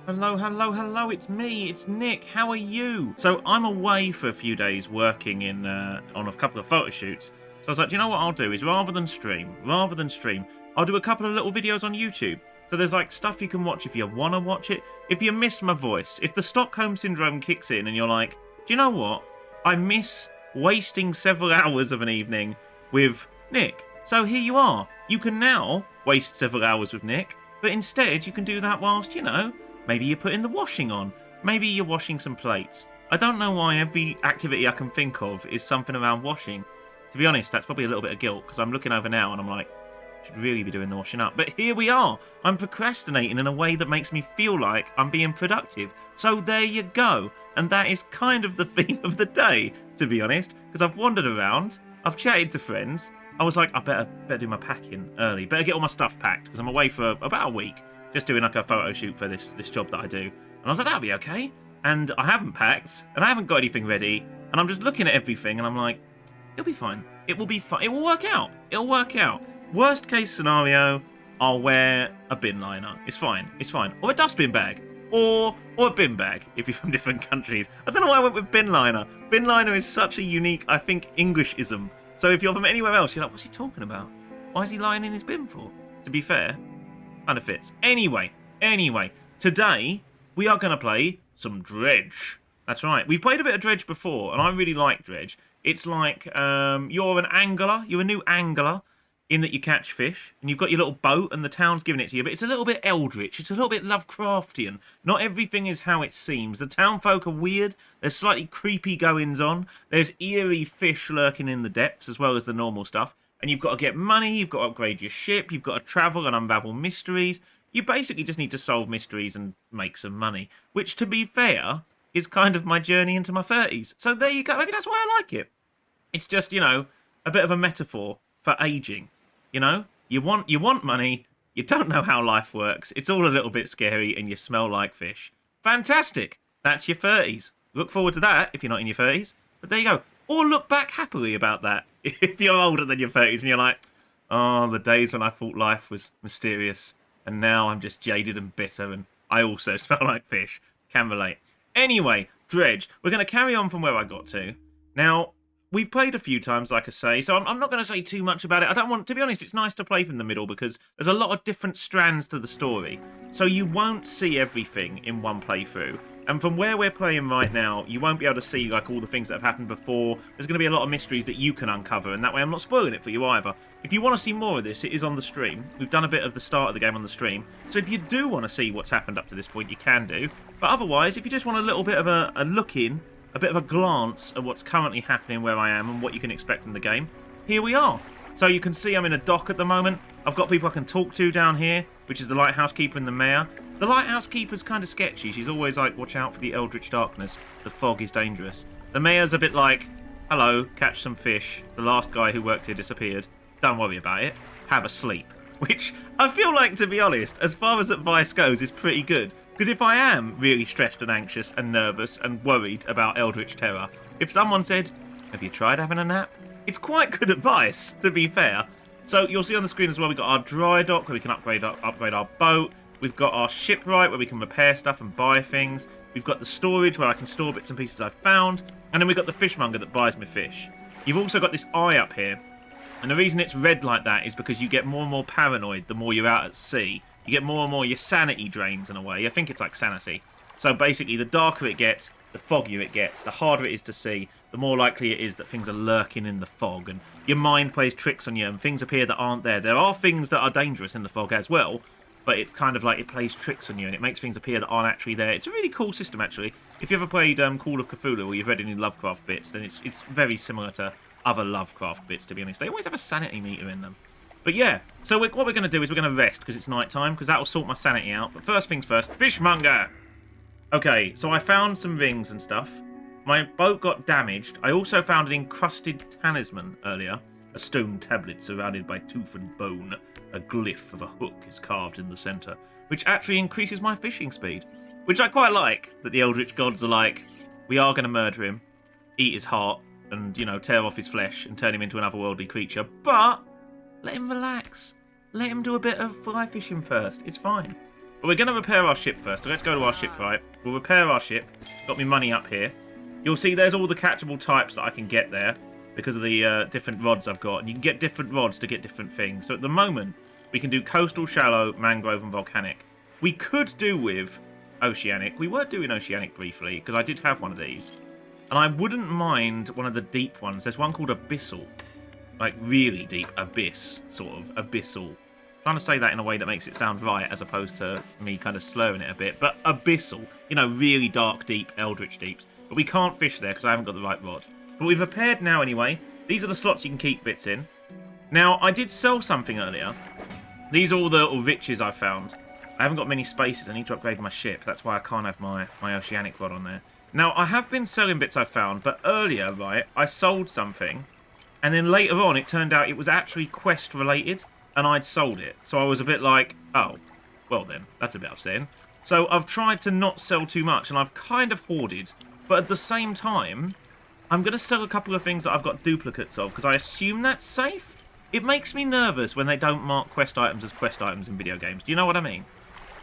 Hello, hello, hello, it's me, it's Nick, how are you? So I'm away for a few days working on a couple of photo shoots. So I was like, do you know what I'll do is rather than stream, I'll do a couple of little videos on YouTube. So there's like stuff you can watch if you want to watch it. If you miss my voice, if the Stockholm Syndrome kicks in and you're like, do you know what? I miss wasting several hours of an evening with Nick. So here you are. You can now waste several hours with Nick, but instead you can do that whilst, maybe you're putting the washing on. Maybe you're washing some plates. I don't know why every activity I can think of is something around washing. To be honest, that's probably a little bit of guilt, because I'm looking over now and I'm like, I should really be doing the washing up. But here we are. I'm procrastinating in a way that makes me feel like I'm being productive. So there you go. And that is kind of the theme of the day, to be honest, because I've wandered around, I've chatted to friends. I was like, I better do my packing early. Better get all my stuff packed, because I'm away for about a week. Just doing like a photo shoot for this job that I do. And I was like, that'll be okay. And I haven't packed, and I haven't got anything ready. And I'm just looking at everything, and I'm like, it'll be fine. It will be fine. It will work out. It'll work out. Worst case scenario, I'll wear a bin liner. It's fine. It's fine. Or a dustbin bag. Or a bin bag, if you're from different countries. I don't know why I went with bin liner. Bin liner is such a unique, I think, Englishism. So if you're from anywhere else, you're like, what's he talking about? Why is he lying in his bin for? To be fair, kind of fits. Anyway, today we are going to play some Dredge. That's right. We've played a bit of Dredge before, and I really like Dredge. It's like you're an angler. You're a new angler in that you catch fish, and you've got your little boat, and the town's giving it to you. But it's a little bit eldritch. It's a little bit Lovecraftian. Not everything is how it seems. The town folk are weird. There's slightly creepy goings on. There's eerie fish lurking in the depths, as well as the normal stuff. And you've got to get money, you've got to upgrade your ship, you've got to travel and unravel mysteries. You basically just need to solve mysteries and make some money. Which, to be fair, is kind of my journey into my 30s. So there you go. Maybe that's why I like it. It's just, a bit of a metaphor for aging. You want money, you don't know how life works, it's all a little bit scary, and you smell like fish. Fantastic. That's your 30s. Look forward to that if you're not in your 30s. But there you go. Or look back happily about that if you're older than your 30s and you're like, oh, the days when I thought life was mysterious and now I'm just jaded and bitter and I also smell like fish. Can relate. Anyway, Dredge. We're going to carry on from where I got to. Now, we've played a few times, like I say, so I'm not going to say too much about it. I don't want, to be honest, it's nice to play from the middle because there's a lot of different strands to the story. So you won't see everything in one playthrough. And from where we're playing right now, you won't be able to see like all the things that have happened before. There's going to be a lot of mysteries that you can uncover, and that way I'm not spoiling it for you either. If you want to see more of this, it is on the stream. We've done a bit of the start of the game on the stream. So if you do want to see what's happened up to this point, you can do. But otherwise, if you just want a little bit of a look in, a bit of a glance at what's currently happening where I am and what you can expect from the game, here we are. So you can see I'm in a dock at the moment. I've got people I can talk to down here, which is the lighthouse keeper and the mayor. The lighthouse keeper's kind of sketchy. She's always like, watch out for the eldritch darkness. The fog is dangerous. The mayor's a bit like, hello, catch some fish. The last guy who worked here disappeared. Don't worry about it. Have a sleep. Which I feel like, to be honest, as far as advice goes, is pretty good. Because if I am really stressed and anxious and nervous and worried about eldritch terror, if someone said, have you tried having a nap? It's quite good advice, to be fair. So you'll see on the screen as well, we've got our dry dock where we can upgrade our boat. We've got our shipwright where we can repair stuff and buy things. We've got the storage where I can store bits and pieces I've found. And then we've got the fishmonger that buys me fish. You've also got this eye up here. And the reason it's red like that is because you get more and more paranoid the more you're out at sea. You get more and more your sanity drains in a way. I think it's like sanity. So basically, the darker it gets, the foggier it gets, the harder it is to see, the more likely it is that things are lurking in the fog. And your mind plays tricks on you and things appear that aren't there. There are things that are dangerous in the fog as well. But it's kind of like it plays tricks on you and it makes things appear that aren't actually there. It's a really cool system, actually. If you ever played Call of Cthulhu or you've read any Lovecraft bits, then it's very similar to other Lovecraft bits, to be honest. They always have a sanity meter in them. But yeah, so what we're going to do is we're going to rest because it's night time, because that will sort my sanity out. But first things first, fishmonger! Okay, so I found some rings and stuff. My boat got damaged. I also found an encrusted talisman earlier. A stone tablet surrounded by tooth and bone. A glyph of a hook is carved in the centre, which actually increases my fishing speed. Which I quite like, that the Eldritch gods are like, we are going to murder him, eat his heart, and, tear off his flesh and turn him into an otherworldly creature, but let him relax. Let him do a bit of fly fishing first. It's fine. But we're going to repair our ship first. So let's go to our ship, right? We'll repair our ship. Got me money up here. You'll see there's all the catchable types that I can get there because of the different rods I've got. And you can get different rods to get different things. So at the moment, we can do coastal, shallow, mangrove, and volcanic. We could do with oceanic. We were doing oceanic briefly because I did have one of these. And I wouldn't mind one of the deep ones. There's one called abyssal. Like really deep, abyss, sort of, abyssal. I'm trying to say that in a way that makes it sound right as opposed to me kind of slurring it a bit. But abyssal, you know, really dark, deep, eldritch deeps. But we can't fish there because I haven't got the right rod. But we've repaired now anyway. These are the slots you can keep bits in. Now, I did sell something earlier. These are all the little riches I found. I haven't got many spaces. I need to upgrade my ship. That's why I can't have my oceanic rod on there. Now, I have been selling bits I found, but earlier, right, I sold something. And then later on, it turned out it was actually quest-related, and I'd sold it. So I was a bit like, oh, well then, that's a bit upsetting. So I've tried to not sell too much, and I've kind of hoarded. But at the same time, I'm going to sell a couple of things that I've got duplicates of, because I assume that's safe. It makes me nervous when they don't mark quest items as quest items in video games. Do you know what I mean?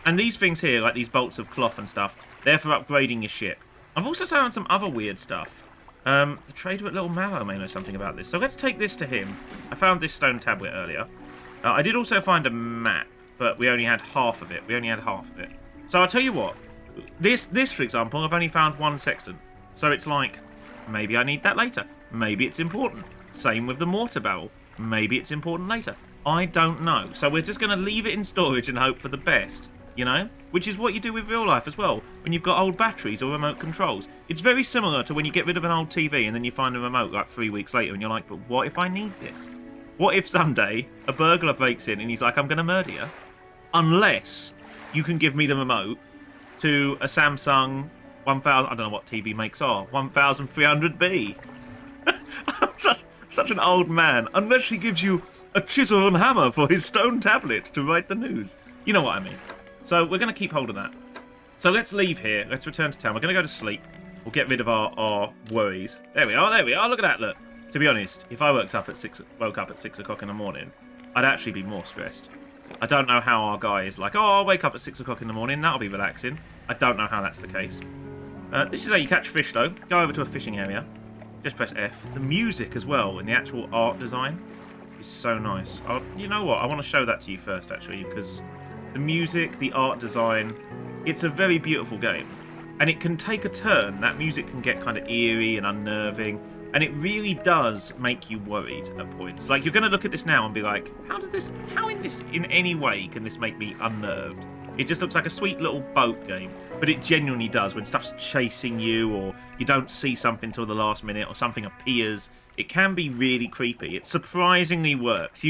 And these things here, like these bolts of cloth and stuff, they're for upgrading your ship. I've also found some other weird stuff. The trader at Little Marrow may know something about this. So let's take this to him. I found this stone tablet earlier. I did also find a map, but we only had half of it. So I'll tell you what. This, for example, I've only found one sextant. So it's like, maybe I need that later. Maybe it's important. Same with the mortar barrel. Maybe it's important later. I don't know. So we're just going to leave it in storage and hope for the best. You know? Which is what you do with real life as well. When you've got old batteries or remote controls. It's very similar to when you get rid of an old TV and then you find a remote like 3 weeks later and you're like, but what if I need this? What if someday a burglar breaks in and he's like, I'm going to murder you? Unless you can give me the remote to a Samsung 1000, I don't know what TV makes are, 1300B. I'm such an old man. Unless he gives you a chisel and hammer for his stone tablet to write the news. You know what I mean. So we're going to keep hold of that. So let's leave here. Let's return to town. We're going to go to sleep. We'll get rid of our worries. There we are. Look at that, look. To be honest, if I woke up at 6 o'clock in the morning, I'd actually be more stressed. I don't know how our guy is like, oh, I'll wake up at 6 o'clock in the morning. That'll be relaxing. I don't know how that's the case. This is how you catch fish, though. Go over to a fishing area. Just press F. The music as well and the actual art design is so nice. You know what? I want to show that to you first, actually, because the music, the art design, it's a very beautiful game. And it can take a turn. That music can get kind of eerie and unnerving. And it really does make you worried at points. Like, you're going to look at this now and be like, how in any way can this make me unnerved? It just looks like a sweet little boat game. But it genuinely does. When stuff's chasing you or you don't see something till the last minute or something appears, it can be really creepy. It surprisingly works.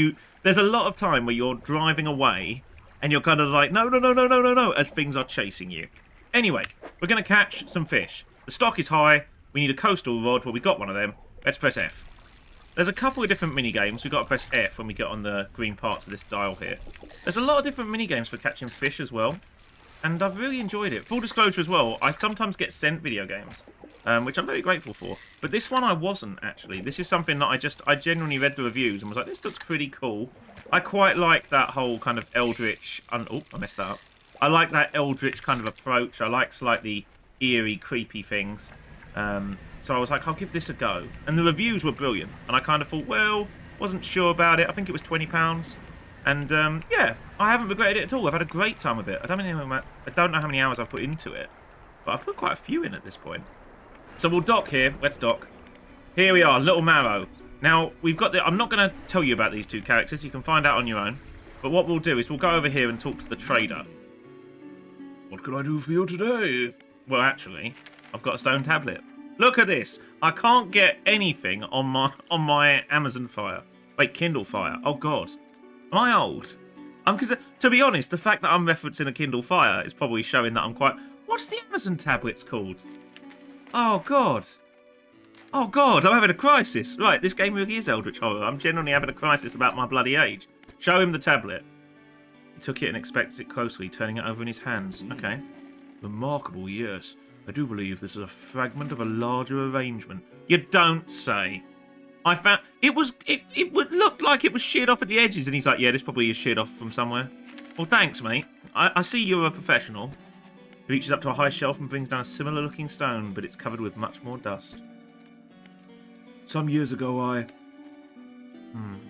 There's a lot of time where you're driving away and you're kind of like, no, as things are chasing you. Anyway, we're going to catch some fish. The stock is high. We need a coastal rod. Well, we got one of them. Let's press F. There's a couple of different mini-games. We've got to press F when we get on the green parts of this dial here. There's a lot of different mini-games for catching fish as well. And I've really enjoyed it. Full disclosure as well, I sometimes get sent video games, which I'm very grateful for. But this one I wasn't, actually. This is something that I genuinely read the reviews and was like, this looks pretty cool. I quite like that whole kind of eldritch... oh, I messed that up. I like that eldritch kind of approach. I like slightly eerie, creepy things. So I was like, I'll give this a go. And the reviews were brilliant. And I kind of thought, well, wasn't sure about it. I think it was £20. And, yeah, I haven't regretted it at all. I've had a great time with it. I don't know how many hours I've put into it. But I've put quite a few in at this point. So we'll dock here. Let's dock. Here we are, Little Marrow. Now, we've got I'm not going to tell you about these two characters. You can find out on your own. But what we'll do is we'll go over here and talk to the trader. What can I do for you today? Well, actually, I've got a stone tablet. Look at this. I can't get anything on my Amazon Fire. Wait, Kindle Fire. Oh, God. Am I old? To be honest, the fact that I'm referencing a Kindle Fire is probably showing that I'm quite... What's the Amazon tablets called? Oh, God. Oh, God, I'm having a crisis. Right, this game really is Eldritch Horror. I'm genuinely having a crisis about my bloody age. Show him the tablet. He took it and inspected it closely, turning it over in his hands. Okay. Remarkable, yes. I do believe this is a fragment of a larger arrangement. You don't say. I found... It would look like it was sheared off at the edges, and he's like, yeah, this probably is sheared off from somewhere. Well, thanks, mate. I see you're a professional. He reaches up to a high shelf and brings down a similar-looking stone, but it's covered with much more dust. Some years ago, I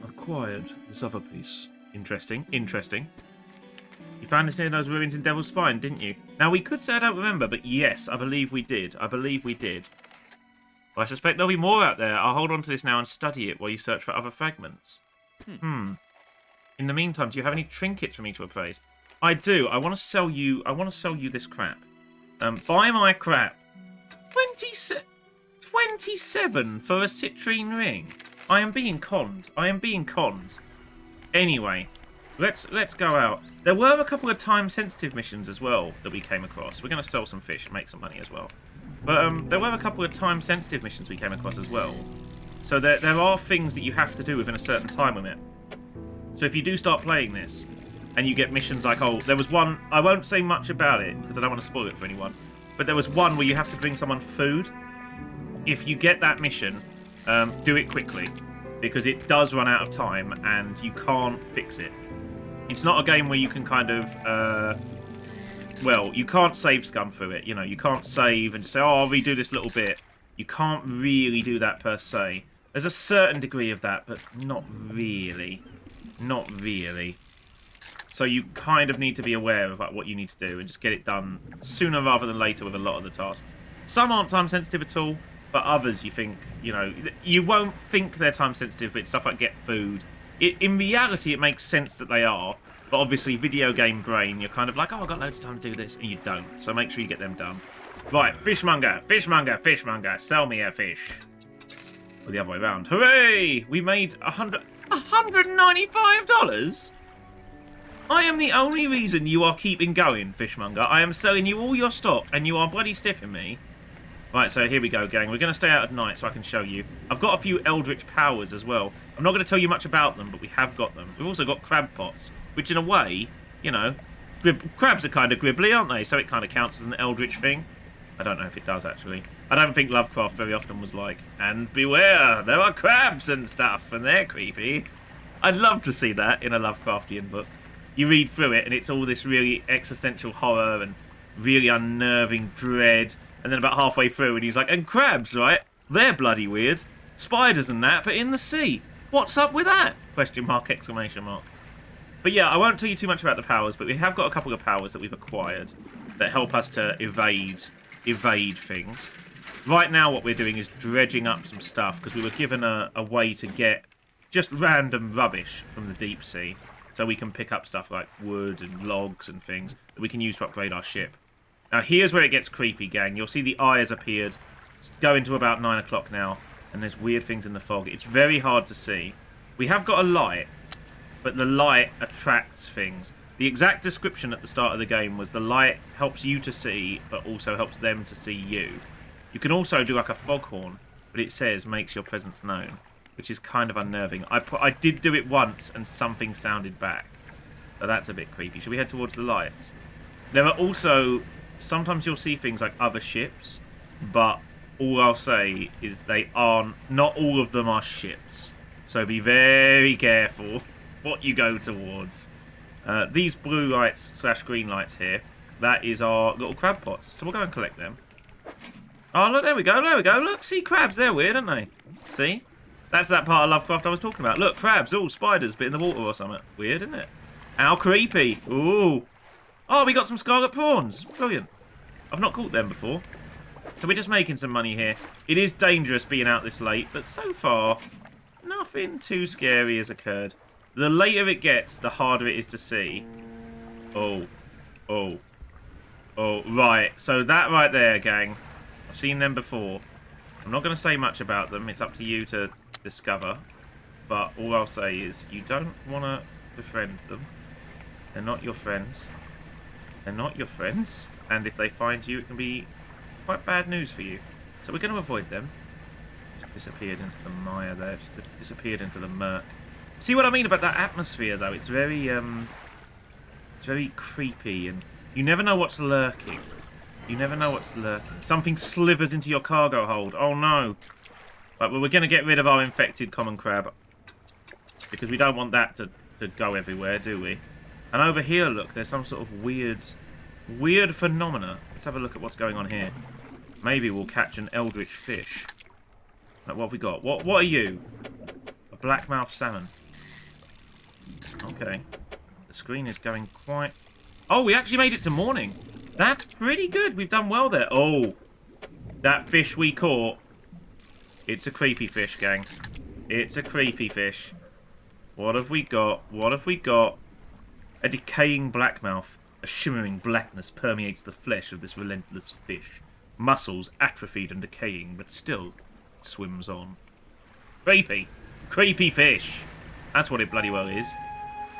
acquired this other piece. Interesting. Interesting. You found this near those ruins in Devil's Spine, didn't you? Now, we could say I don't remember, but yes, I believe we did. I believe we did. But I suspect there'll be more out there. I'll hold on to this now and study it while you search for other fragments. In the meantime, do you have any trinkets for me to appraise? I do. I want to sell you. I want to sell you this crap. Buy my crap. 27 for a citrine ring. I am being conned. I am being conned. Anyway, let's go out. There were a couple of time-sensitive missions as well that we came across. We're going to sell some fish and make some money as well. But there were a couple of time-sensitive missions we came across as well. So there are things that you have to do within a certain time limit. So if you do start playing this, and you get missions like, oh, there was one, I won't say much about it, because I don't want to spoil it for anyone, but there was one where you have to bring someone food. If you get that mission, do it quickly, because it does run out of time, and you can't fix it. It's not a game where you can kind of, well, you can't save scum through it, you know, you can't save and just say, oh, I'll redo this little bit. You can't really do that per se. There's a certain degree of that, but not really. Not really. So you kind of need to be aware of what you need to do and just get it done sooner rather than later with a lot of the tasks. Some aren't time sensitive at all, but others you think, you know, you won't think they're time sensitive, but it's stuff like get food. In reality, it makes sense that they are, but obviously video game brain, you're kind of like, oh, I've got loads of time to do this, and you don't. So make sure you get them done. Right, fishmonger, fishmonger, fishmonger, sell me a fish. Or the other way around. Hooray! We made $195? I am the only reason you are keeping going, fishmonger. I am selling you all your stock, and you are bloody stiffing me. Right, so here we go, gang. We're going to stay out at night so I can show you. I've got a few eldritch powers as well. I'm not going to tell you much about them, but we have got them. We've also got crab pots, which in a way, you know, crabs are kind of gribbly, aren't they? So it kind of counts as an eldritch thing. I don't know if it does, actually. I don't think Lovecraft very often was like, and beware, there are crabs and stuff, and they're creepy. I'd love to see that in a Lovecraftian book. You read through it, and it's all this really existential horror and really unnerving dread. And then about halfway through, and he's like, and crabs, right? They're bloody weird. Spiders and that, but in the sea. What's up with that? Question mark, exclamation mark. But yeah, I won't tell you too much about the powers, but we have got a couple of powers that we've acquired that help us to evade things. Right now, what we're doing is dredging up some stuff, because we were given a way to get just random rubbish from the deep sea. So we can pick up stuff like wood and logs and things that we can use to upgrade our ship. Now, here's where it gets creepy, gang. You'll see the eye has appeared. It's going to about 9 o'clock now, and there's weird things in the fog. It's very hard to see. We have got a light, but the light attracts things. The exact description at the start of the game was the light helps you to see, but also helps them to see you. You can also do like a foghorn, but it says makes your presence known, which is kind of unnerving. I did do it once, and something sounded back. So that's a bit creepy. Should we head towards the lights? There are also... Sometimes you'll see things like other ships, but all I'll say is they aren't... Not all of them are ships. So be very careful what you go towards. These blue lights / green lights here, that is our little crab pots. So we'll go and collect them. Oh, look, there we go, there we go. Look, see, crabs, they're weird, aren't they? See? That's that part of Lovecraft I was talking about. Look, crabs, all spiders, bit in the water or something. Weird, isn't it? How creepy. Ooh. Oh, we got some scarlet prawns. Brilliant. I've not caught them before. So we're just making some money here. It is dangerous being out this late, but so far, nothing too scary has occurred. The later it gets, the harder it is to see. Oh. Oh. Oh, right. So that right there, gang. I've seen them before. I'm not going to say much about them. It's up to you to discover. But all I'll say is you don't want to befriend them. They're not your friends. They're not your friends. And if they find you, it can be quite bad news for you. So we're going to avoid them. Just disappeared into the mire there. Just disappeared into the murk. See what I mean about that atmosphere, though? It's very creepy, and you never know what's lurking. You never know what's lurking. Something slithers into your cargo hold. Oh, no. Right, well, we're going to get rid of our infected common crab. Because we don't want that to go everywhere, do we? And over here, look, there's some sort of weird phenomena. Let's have a look at what's going on here. Maybe we'll catch an eldritch fish. Like, what have we got? What are you? A blackmouth salmon. Okay. The screen is going quite... Oh, we actually made it to morning. That's pretty good. We've done well there. Oh, that fish we caught. It's a creepy fish, gang. It's a creepy fish. What have we got? What have we got? A decaying blackmouth. A shimmering blackness permeates the flesh of this relentless fish. Muscles atrophied and decaying, but still it swims on. Creepy. Creepy fish. That's what it bloody well is.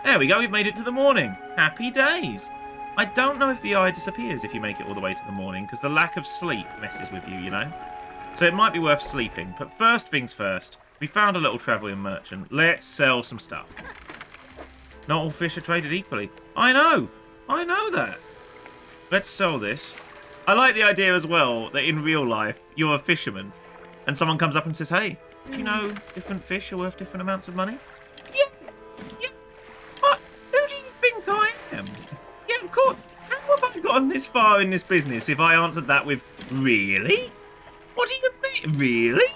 There we go, we've made it to the morning. Happy days. I don't know if the eye disappears if you make it all the way to the morning, because the lack of sleep messes with you, you know? So it might be worth sleeping. But first things first, we found a little travelling merchant. Let's sell some stuff. Not all fish are traded equally. I know that. Let's sell this. I like the idea as well that in real life, you're a fisherman, and someone comes up and says, hey, do you know different fish are worth different amounts of money? Yeah. Who do you think I am? Yeah, of course. How have I gotten this far in this business if I answered that with, really? What do you mean, really?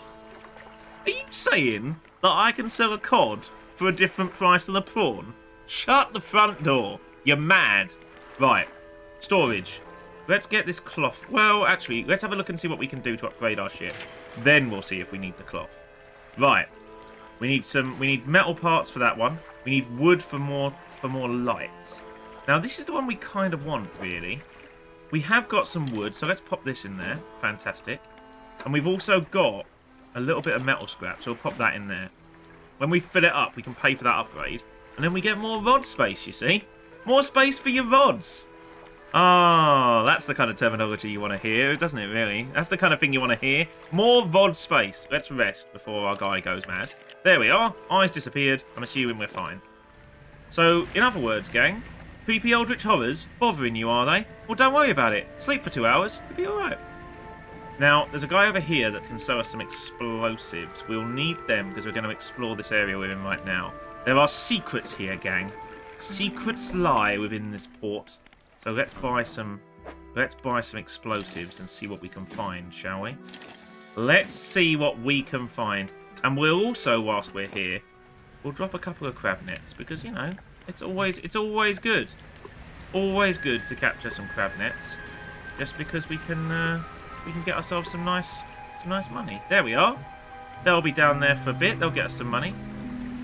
Are you saying that I can sell a cod for a different price than a prawn? Shut the front door. You're mad. Right. Storage. Let's get this cloth. Well, actually, let's have a look and see what we can do to upgrade our ship. Then we'll see if we need the cloth. Right. We need metal parts for that one. We need wood for more lights. Now, this is the one we kind of want, really. We have got some wood, so let's pop this in there. Fantastic. And we've also got a little bit of metal scrap, so we'll pop that in there. When we fill it up, we can pay for that upgrade. And then we get more rod space, you see? More space for your rods. Oh, that's the kind of terminology you want to hear, doesn't it, really? That's the kind of thing you want to hear. More rod space. Let's rest before our guy goes mad. There we are. Eyes disappeared. I'm assuming we're fine. So, in other words, gang, creepy eldritch horrors bothering you, are they? Well, don't worry about it. Sleep for 2 hours. You'll be alright. Now, there's a guy over here that can sell us some explosives. We'll need them because we're going to explore this area we're in right now. There are secrets here, gang. Secrets lie within this port. So let's buy some explosives and see what we can find, shall we? Let's see what we can find. And we'll also, whilst we're here, we'll drop a couple of crab nets because, you know, it's always good. Always good to capture some crab nets. Just because we can get ourselves some nice money. There we are. They'll be down there for a bit. They'll get us some money.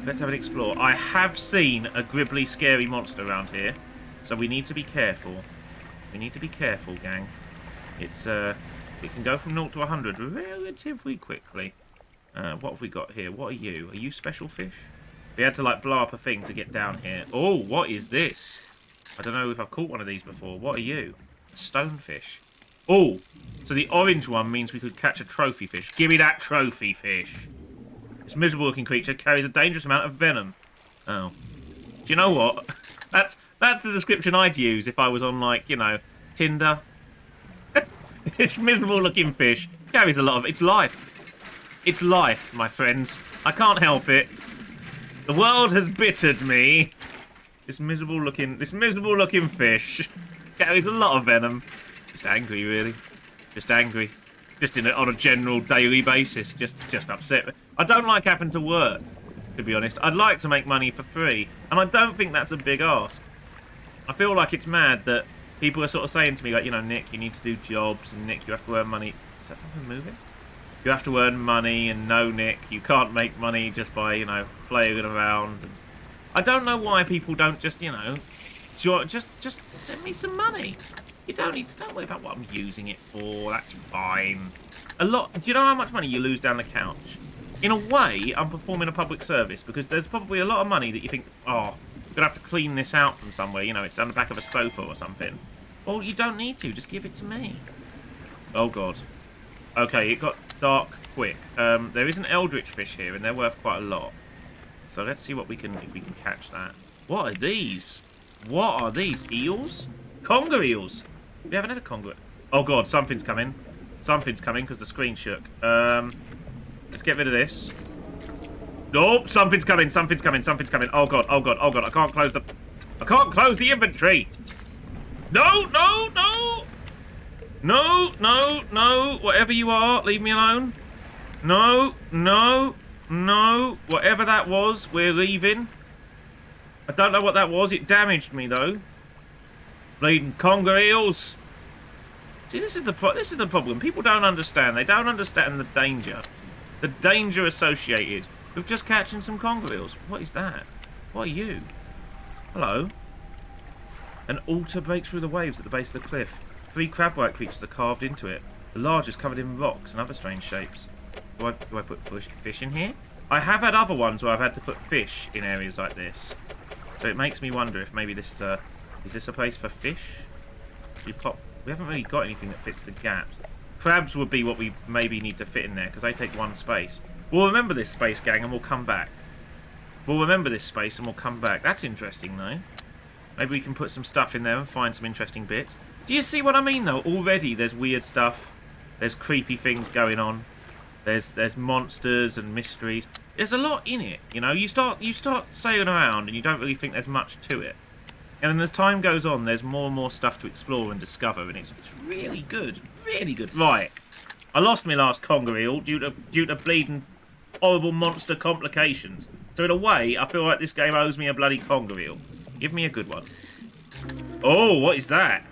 Let's have an explore. I have seen a gribbly, scary monster around here. So we need to be careful. We need to be careful, gang. It can go from 0 to 100 relatively quickly. What have we got here? What are you? Are you special fish? We had to, like, blow up a thing to get down here. Oh, what is this? I don't know if I've caught one of these before. What are you? A stonefish. Oh, so the orange one means we could catch a trophy fish. Give me that trophy fish. This miserable-looking creature carries a dangerous amount of venom. Oh. Do you know what? That's the description I'd use if I was on, like, you know, Tinder. This miserable-looking fish carries a lot of... It's life. It's life, my friends. I can't help it. The world has bittered me. This miserable-looking fish carries a lot of venom. Just angry, really. Just angry. Just on a general daily basis. Just upset. I don't like having to work, to be honest. I'd like to make money for free, and I don't think that's a big ask. I feel like it's mad that people are sort of saying to me, like, you know, Nick, you need to do jobs, and Nick, you have to earn money. Is that something moving? You have to earn money, and no, Nick, you can't make money just by, you know, flailing around. And I don't know why people don't just, you know, just send me some money. You don't worry about what I'm using it for. That's fine. Do you know how much money you lose down the couch? In a way, I'm performing a public service because there's probably a lot of money that you think, oh, I'm going to have to clean this out from somewhere. You know, it's down the back of a sofa or something. Well, you don't need to. Just give it to me. Oh, God. Okay, it got dark quick. There is an eldritch fish here, and they're worth quite a lot. So let's see if we can catch that. What are these? What are these? Eels? Conger eels. We haven't had a conger. Oh, God, something's coming. Something's coming because the screen shook. Let's get rid of this. Oh, something's coming. Oh, God. I can't close the... I can't close the inventory. No, no, no. No, no, no. Whatever you are, leave me alone. No, no, no. Whatever that was, we're leaving. I don't know what that was. It damaged me, though. Bleeding conger eels. See, this is the problem. People don't understand. They don't understand the danger. The danger associated with just catching some conger eels. What is that? What are you? Hello? An altar breaks through the waves at the base of the cliff. 3 crab-like creatures are carved into it. The largest covered in rocks and other strange shapes. Do I put fish in here? I have had other ones where I've had to put fish in areas like this. So it makes me wonder if maybe this is a... Is this a place for fish? We haven't really got anything that fits the gaps. Crabs would be what we maybe need to fit in there, because they take 1 space. We'll remember this space, gang, and we'll come back. We'll remember this space and we'll come back. That's interesting, though. Maybe we can put some stuff in there and find some interesting bits. Do you see what I mean, though? Already there's weird stuff. There's creepy things going on. There's monsters and mysteries. There's a lot in it, you know? You start sailing around and you don't really think there's much to it. And then as time goes on, there's more and more stuff to explore and discover, and it's really good. Really good. Right. I lost my last conger eel due to bleeding horrible monster complications. So in a way, I feel like this game owes me a bloody conger eel. Give me a good one. Oh, what is that?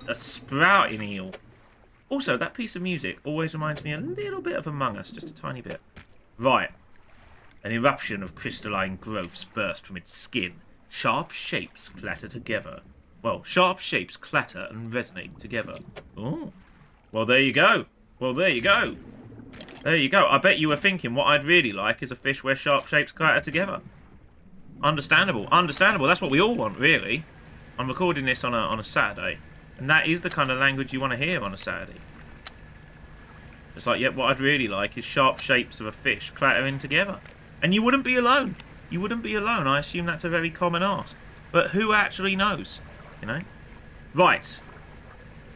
A sprouting eel. Also, that piece of music always reminds me a little bit of Among Us, just a tiny bit. Right. An eruption of crystalline growths burst from its skin. Sharp shapes clatter together. Well, sharp shapes clatter and resonate together. Oh. Well, there you go. Well, there you go. There you go. I bet you were thinking what I'd really like is a fish where sharp shapes clatter together. Understandable. Understandable. That's what we all want, really. I'm recording this on a Saturday. And that is the kind of language you want to hear on a Saturday. It's like, yeah, what I'd really like is sharp shapes of a fish clattering together. And you wouldn't be alone. You wouldn't be alone. I assume that's a very common ask. But who actually knows? You know? Right.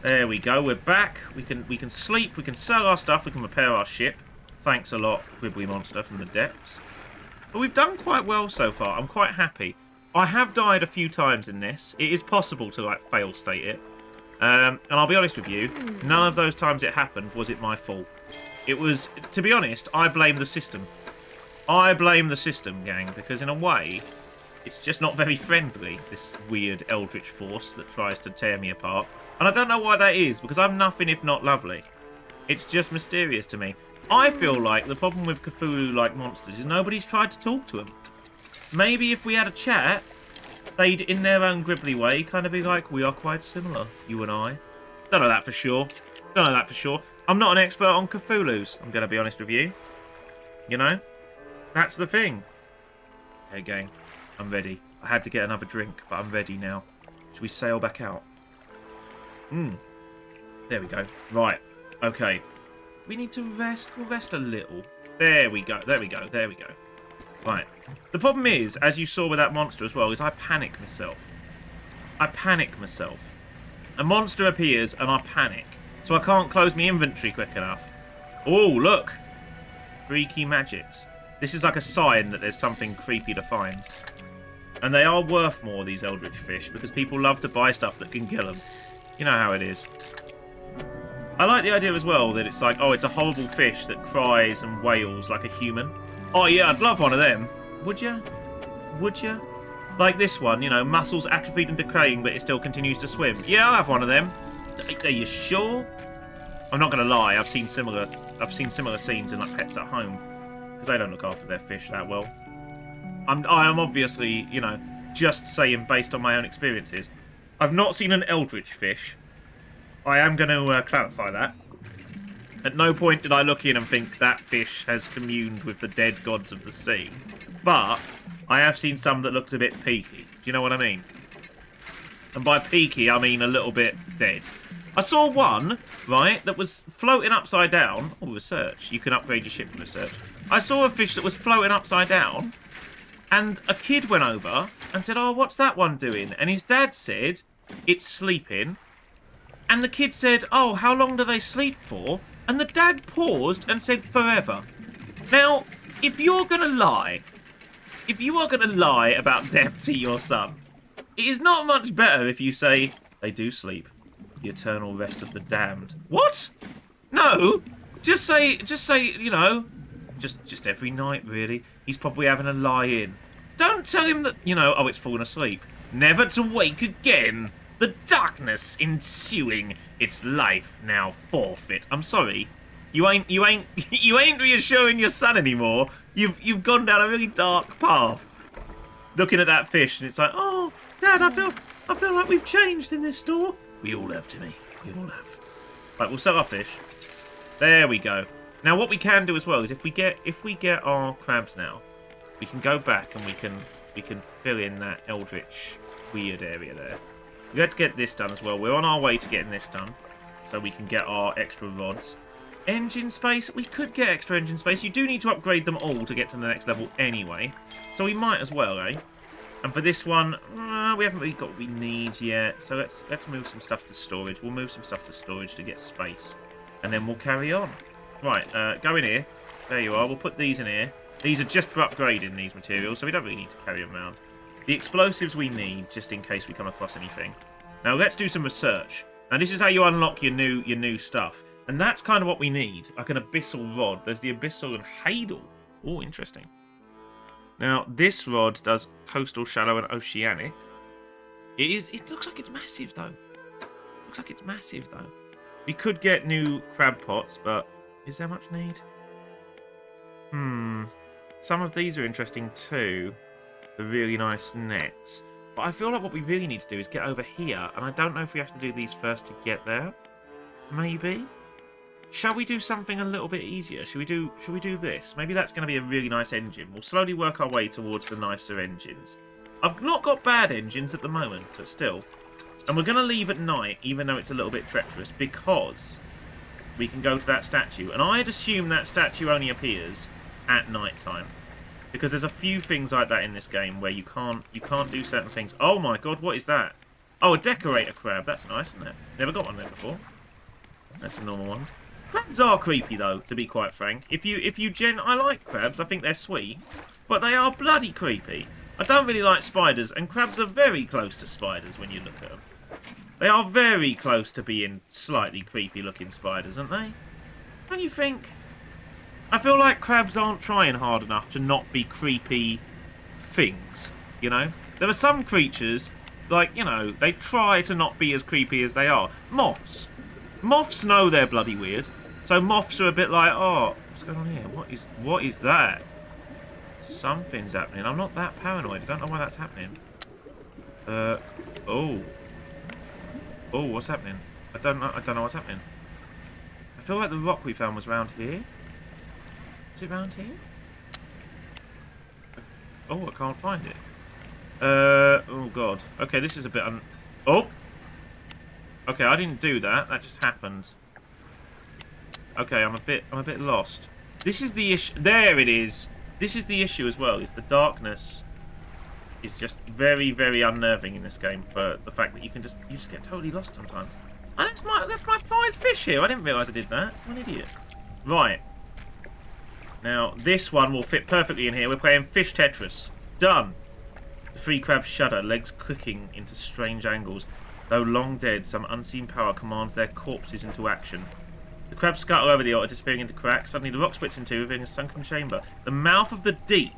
There we go. We're back. We can sleep. We can sell our stuff. We can repair our ship. Thanks a lot, Quibbly Monster from the depths. But we've done quite well so far. I'm quite happy. I have died a few times in this. It is possible to, like, fail state it. And I'll be honest with you, none of those times it happened was it my fault. It was, to be honest, I blame the system. I blame the system, gang, because in a way, it's just not very friendly, this weird eldritch force that tries to tear me apart. And I don't know why that is, because I'm nothing if not lovely. It's just mysterious to me. I feel like the problem with Cthulhu-like monsters is nobody's tried to talk to them. Maybe if we had a chat, they'd, in their own gribbly way, kind of be like, we are quite similar, you and I. Don't know that for sure. Don't know that for sure. I'm not an expert on Cthulhus, I'm going to be honest with you. You know? That's the thing. Okay, gang. I'm ready. I had to get another drink, but I'm ready now. Should we sail back out? There we go. Right. Okay. We need to rest. We'll rest a little. There we go. There we go. There we go. Right. The problem is, as you saw with that monster as well, is I panic myself. I panic myself. A monster appears and I panic. So I can't close my inventory quick enough. Oh, look. Freaky magics. This is like a sign that there's something creepy to find. And they are worth more, these eldritch fish, because people love to buy stuff that can kill them. You know how it is. I like the idea as well that it's like, oh, it's a horrible fish that cries and wails like a human. Oh yeah, I'd love one of them. Would you? Would you? Like this one, you know, muscles atrophied and decaying, but it still continues to swim. Yeah, I'll have one of them. Are you sure? I'm not gonna lie, I've seen similar scenes in like Pets at Home. Because they don't look after their fish that well. I am obviously, you know, just saying based on my own experiences. I've not seen an eldritch fish. I am going to clarify that. At no point did I look in and think that fish has communed with the dead gods of the sea. But I have seen some that looked a bit peaky. Do you know what I mean? And by peaky, I mean a little bit dead. I saw one, right, that was floating upside down. Oh, research. You can upgrade your ship with research. I saw a fish that was floating upside down. And a kid went over and said, oh, what's that one doing? And his dad said, it's sleeping. And the kid said, oh, how long do they sleep for? And the dad paused and said, forever. Now, if you're going to lie, if you are going to lie about death to your son, It is not much better if you say, they do sleep. The eternal rest of the damned. What? No! Just say, you know, just every night, really. He's probably having a lie-in. Don't tell him that, you know, oh, it's fallen asleep. Never to wake again. The darkness ensuing, its life now forfeit. I'm sorry. You ain't reassuring your son anymore. You've gone down a really dark path. Looking at that fish, and it's like, oh, Dad, I feel like we've changed in this store. We all have, Timmy. We all have. Right, we'll sell our fish. There we go. Now, what we can do as well is if we get our crabs now, we can go back and we can fill in that eldritch weird area there. Let's get this done as well. We're on our way to getting this done, so we can get our extra rods. Engine space. We could get extra engine space. You do need to upgrade them all to get to the next level anyway, so we might as well, eh? And for this one, we haven't really got what we need yet. So let's move some stuff to storage. We'll move some stuff to storage to get space, and then we'll carry on. Right, go in here. There you are. We'll put these in here. These are just for upgrading these materials, so we don't really need to carry them around. The explosives we need, just in case we come across anything. Now let's do some research. Now this is how you unlock your new stuff. And that's kind of what we need. Like an abyssal rod. There's the abyssal and hadal. Oh, interesting. Now this rod does coastal, shallow, and oceanic. It looks like it's massive though. Looks like it's massive though. We could get new crab pots, but is there much need? Some of these are interesting too. The really nice nets. But I feel like what we really need to do is get over here, and I don't know if we have to do these first to get there. Maybe? Shall we do something a little bit easier? Should we do this? Maybe that's going to be a really nice engine. We'll slowly work our way towards the nicer engines. I've not got bad engines at the moment, but still. And we're going to leave at night, even though it's a little bit treacherous, because we can go to that statue. And I'd assume that statue only appears at night time. Because there's a few things like that in this game where you can't do certain things. Oh my god, what is that? Oh, a decorator crab. That's nice, isn't it? Never got one there before. That's the normal ones. Crabs are creepy though, to be quite frank. I like crabs. I think they're sweet, but they are bloody creepy. I don't really like spiders, and crabs are very close to spiders when you look at them. They are very close to being slightly creepy-looking spiders, aren't they? Don't you think? I feel like crabs aren't trying hard enough to not be creepy things, you know? There are some creatures, like, you know, they try to not be as creepy as they are. Moths. Moths know they're bloody weird. So moths are a bit like, oh, what's going on here? What is that? Something's happening. I'm not that paranoid. I don't know why that's happening. Oh, what's happening? I don't know what's happening. I feel like the rock we found was round here. Is it round here? Oh, I can't find it. Oh god. Okay, this is a bit oh! Okay, I didn't do that. That just happened. Okay, I'm a bit lost. This is the issue. There it is. This is the issue as well, is the darkness is just very, very unnerving in this game for the fact that you just get totally lost sometimes. I left my prize fish here. I didn't realise I did that. I'm an idiot. Right. Now, this one will fit perfectly in here. We're playing Fish Tetris. Done. The three crabs shudder, legs clicking into strange angles. Though long dead, some unseen power commands their corpses into action. The crabs scuttle over the otter, disappearing into cracks. Suddenly, the rock splits in two, revealing a sunken chamber. The mouth of the deep.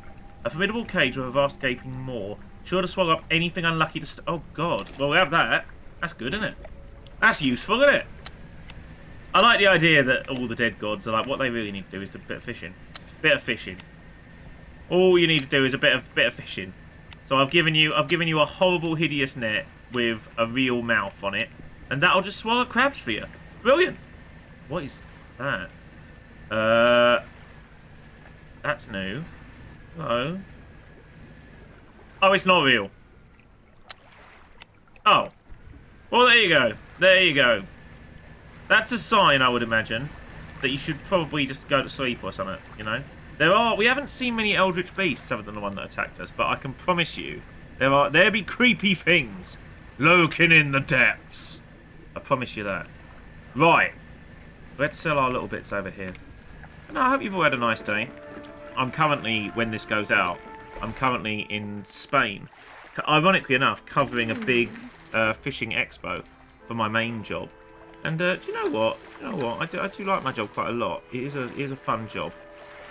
A formidable cage with a vast gaping maw. Sure to swallow up anything unlucky to... Oh, God. Well, we have that. That's good, isn't it? That's useful, isn't it? I like the idea that all the dead gods are like, what they really need to do is do a bit of fishing. Bit of fishing. All you need to do is a bit of fishing. So I've given you a horrible, hideous net with a real mouth on it, and that'll just swallow crabs for you. Brilliant. What is that? That's new. Oh. Oh, it's not real. Oh. Well, there you go. There you go. That's a sign, I would imagine, that you should probably just go to sleep or something, you know? We haven't seen many eldritch beasts other than the one that attacked us, but I can promise you, there be creepy things lurking in the depths. I promise you that. Right. Let's sell our little bits over here. No, I hope you've all had a nice day. I'm currently, when this goes out, I'm currently in Spain. ironically enough, covering a big fishing expo for my main job. And do you know what? I do like my job quite a lot. It is a fun job.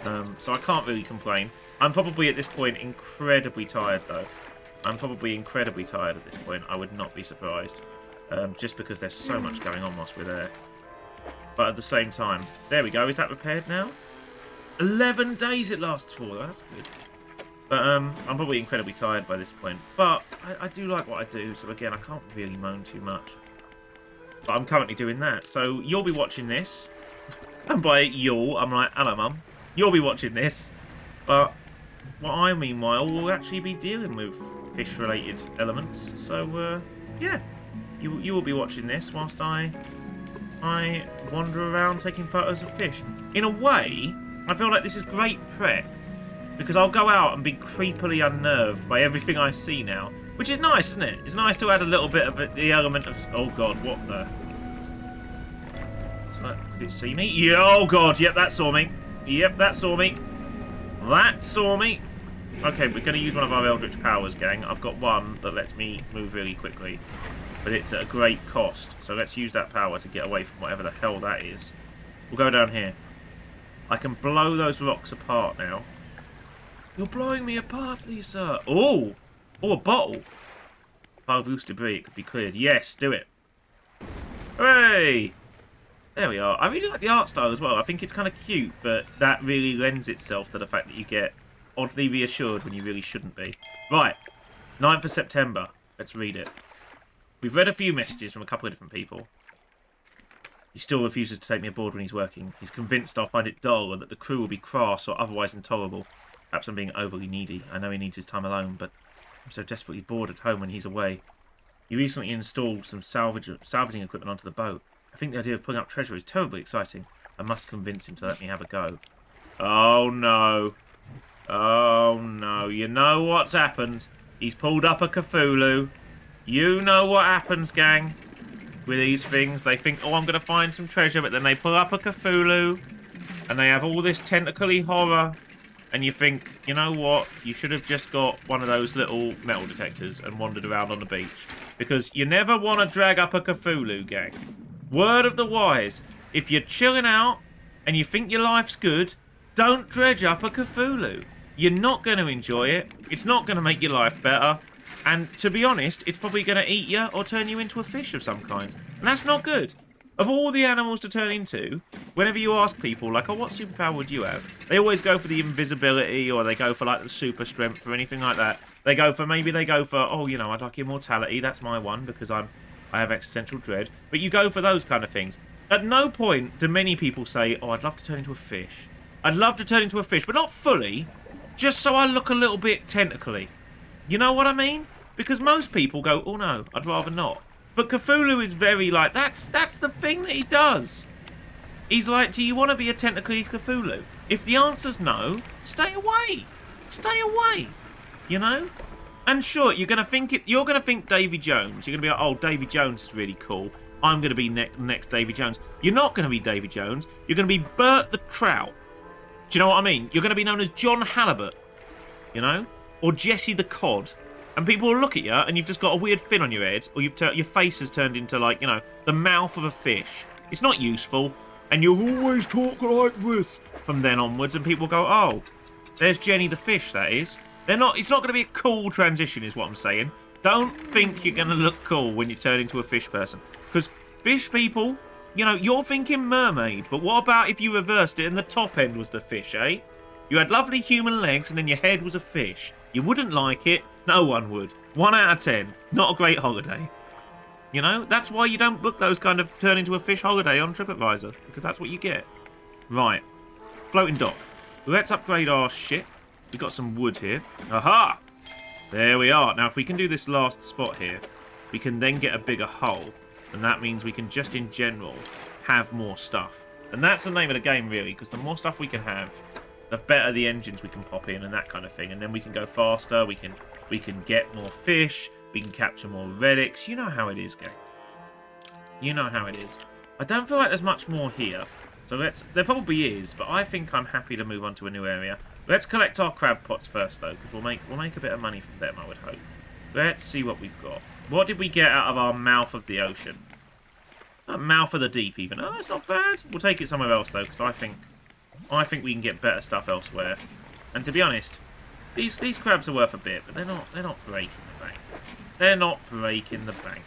So I can't really complain. I'm probably at this point incredibly tired, though. I'm probably incredibly tired at this point. I would not be surprised. Just because there's so much going on whilst we're there. But at the same time, there we go. Is that repaired now? 11 days it lasts for. That's good. But I'm probably incredibly tired by this point. But I do like what I do. So again, I can't really moan too much. But I'm currently doing that. So you'll be watching this. And by you'll, I'm like, hello, Mum. You'll be watching this. But what I, meanwhile, will actually be dealing with fish-related elements. So, yeah. You will be watching this whilst I wander around taking photos of fish. In a way, I feel like this is great prep. Because I'll go out and be creepily unnerved by everything I see now. Which is nice, isn't it? It's nice to add a little bit of the element of... Oh, God, what the... Did it see me? Yeah, oh, God, yep, that saw me. Yep, that saw me. That saw me. Okay, we're going to use one of our Eldritch powers, gang. I've got one that lets me move really quickly. But it's at a great cost. So let's use that power to get away from whatever the hell that is. We'll go down here. I can blow those rocks apart now. You're blowing me apart, Lisa. Oh! Oh, a bottle. Pile of loose debris. It could be cleared. Yes, do it. Hooray! There we are. I really like the art style as well. I think it's kind of cute, but that really lends itself to the fact that you get oddly reassured when you really shouldn't be. Right. 9th of September. Let's read it. We've read a few messages from a couple of different people. He still refuses to take me aboard when he's working. He's convinced I'll find it dull or that the crew will be crass or otherwise intolerable. Perhaps I'm being overly needy. I know he needs his time alone, but I'm so desperately bored at home when he's away. He recently installed some salvaging equipment onto the boat. I think the idea of pulling up treasure is terribly exciting. I must convince him to let me have a go. Oh, no. Oh, no. You know what's happened. He's pulled up a Cthulhu. You know what happens, gang. With these things, they think, oh, I'm going to find some treasure, but then they pull up a Cthulhu, and they have all this tentacly horror, and you think, you know what, you should have just got one of those little metal detectors and wandered around on the beach. Because you never want to drag up a Cthulhu, gang. Word of the wise, if you're chilling out, and you think your life's good, don't dredge up a Cthulhu. You're not going to enjoy it, it's not going to make your life better. And to be honest, it's probably going to eat you or turn you into a fish of some kind. And that's not good. Of all the animals to turn into, whenever you ask people, like, oh, what superpower would you have? They always go for the invisibility, or they go for, like, the super strength or anything like that. Maybe they go for, oh, you know, I'd like immortality. That's my one, because I have existential dread. But you go for those kind of things. At no point do many people say, oh, I'd love to turn into a fish. I'd love to turn into a fish, but not fully. Just so I look a little bit tentacly. You know what I mean? Because most people go, oh no, I'd rather not. But Cthulhu is very like, that's the thing that he does. He's like, do you want to be a tentacly Cthulhu? If the answer's no, stay away. Stay away. You know? And sure, you're gonna think Davy Jones. You're gonna be like, oh, Davy Jones is really cool. I'm gonna be next Davy Jones. You're not gonna be Davy Jones. You're gonna be Bert the Trout. Do you know what I mean? You're gonna be known as John Halibut. You know? Or Jesse the Cod. And people will look at you, and you've just got a weird fin on your head, or your face has turned into, like, you know, the mouth of a fish. It's not useful, and you'll always talk like this from then onwards, and people go, oh, there's Jenny the fish, that is. It's not going to be a cool transition, is what I'm saying. Don't think you're going to look cool when you turn into a fish person. Because fish people, you know, you're thinking mermaid, but what about if you reversed it and the top end was the fish, eh? You had lovely human legs, and then your head was a fish. You wouldn't like it. No one would. 1 out of 10. Not a great holiday. You know? That's why you don't book those kind of turn into a fish holiday on TripAdvisor. Because that's what you get. Right. Floating dock. Let's upgrade our ship. We've got some wood here. Aha! There we are. Now, if we can do this last spot here, we can then get a bigger hull. And that means we can just, in general, have more stuff. And that's the name of the game, really. Because the more stuff we can have, the better the engines we can pop in and that kind of thing. And then we can go faster. We can get more fish. We can capture more relics. You know how it is, gang. You know how it is. I don't feel like there's much more here. So there probably is, but I think I'm happy to move on to a new area. Let's collect our crab pots first, though, because we'll make a bit of money from them, I would hope. Let's see what we've got. What did we get out of our mouth of the ocean? Mouth of the deep, even. Oh, that's not bad. We'll take it somewhere else, though, because I think we can get better stuff elsewhere. And to be honest, these crabs are worth a bit, but they're not breaking the bank. They're not breaking the bank.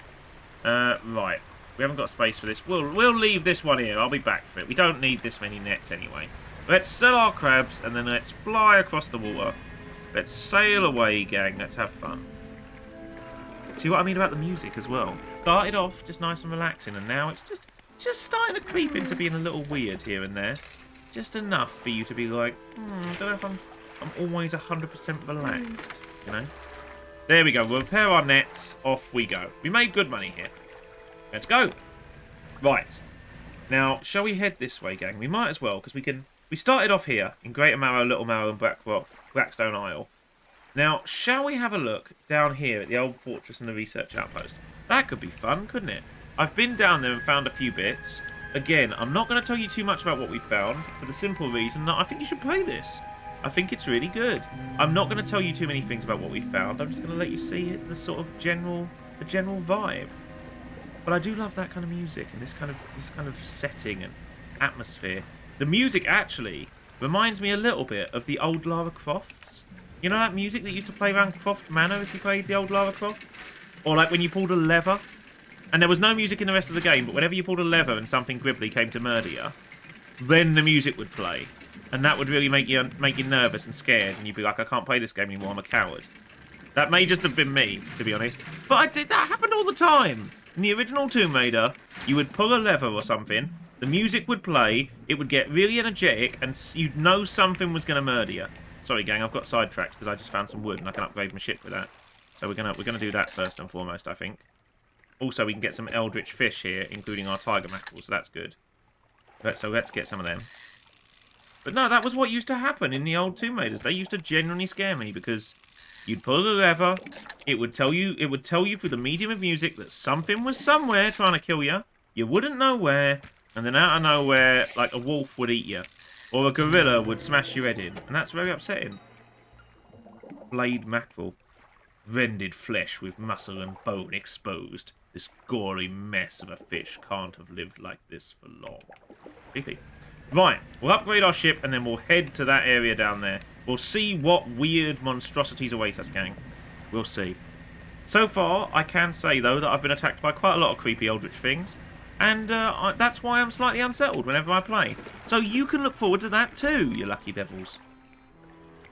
Right. We haven't got space for this. We'll leave this one here. I'll be back for it. We don't need this many nets anyway. Let's sell our crabs, and then let's fly across the water. Let's sail away, gang. Let's have fun. See what I mean about the music as well? Started off just nice and relaxing, and now it's just starting to creep into being a little weird here and there. Just enough for you to be like, I don't know if I'm always 100% relaxed, you know? There we go. We'll repair our nets. Off we go. We made good money here. Let's go. Right. Now, shall we head this way, gang? We might as well, because we started off here in Greater Marrow, Little Marrow, and Blackstone Isle. Now, shall we have a look down here at the old fortress and the research outpost? That could be fun, couldn't it? I've been down there and found a few bits. Again, I'm not going to tell you too much about what we found, for the simple reason that I think you should play this. I think it's really good. I'm not going to tell you too many things about what we found. I'm just going to let you see the sort of general vibe. But I do love that kind of music and this kind of setting and atmosphere. The music actually reminds me a little bit of the old Lara Crofts. You know that music that used to play around Croft Manor if you played the old Lara Croft? Or like when you pulled a lever, and there was no music in the rest of the game, but whenever you pulled a lever and something gribbly came to murder you, then the music would play. And that would really make you nervous and scared, and you'd be like, I can't play this game anymore, I'm a coward. That may just have been me, to be honest. But that happened all the time. In the original Tomb Raider, you would pull a lever or something, the music would play, it would get really energetic, and you'd know something was going to murder you. Sorry, gang, I've got sidetracked because I just found some wood and I can upgrade my ship with that. So we're gonna do that first and foremost, I think. Also, we can get some eldritch fish here, including our tiger mackerel, so that's good. So let's get some of them. But no, that was what used to happen in the old Tomb Raiders. They used to genuinely scare me because you'd pull the lever, it would tell you through the medium of music that something was somewhere trying to kill you. You wouldn't know where, and then out of nowhere, like a wolf would eat you. Or a gorilla would smash your head in. And that's very upsetting. Blade mackerel. Rended flesh with muscle and bone exposed. This gory mess of a fish can't have lived like this for long. Creepy. Right, we'll upgrade our ship and then we'll head to that area down there. We'll see what weird monstrosities await us, gang. We'll see. So far, I can say, though, that I've been attacked by quite a lot of creepy eldritch things. And that's why I'm slightly unsettled whenever I play. So you can look forward to that too, you lucky devils.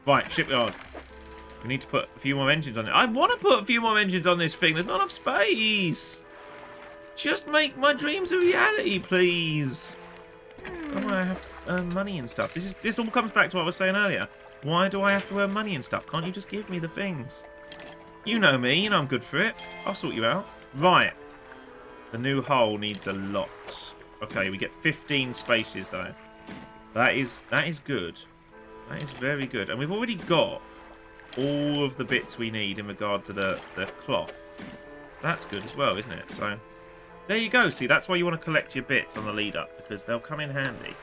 Right, shipyard. We need to put a few more engines on it. I want to put a few more engines on this thing. There's not enough space. Just make my dreams a reality, please. Oh, I have to earn money and stuff. This all comes back to what I was saying earlier. Why do I have to earn money and stuff? Can't you just give me the things? You know me. You know I'm good for it. I'll sort you out. Right. The new hull needs a lot. Okay, we get 15 spaces though. That is good. That is very good. And we've already got all of the bits we need in regard to the cloth. That's good as well, isn't it? So there you go. See, that's why you want to collect your bits on the lead up, because they'll come in handy.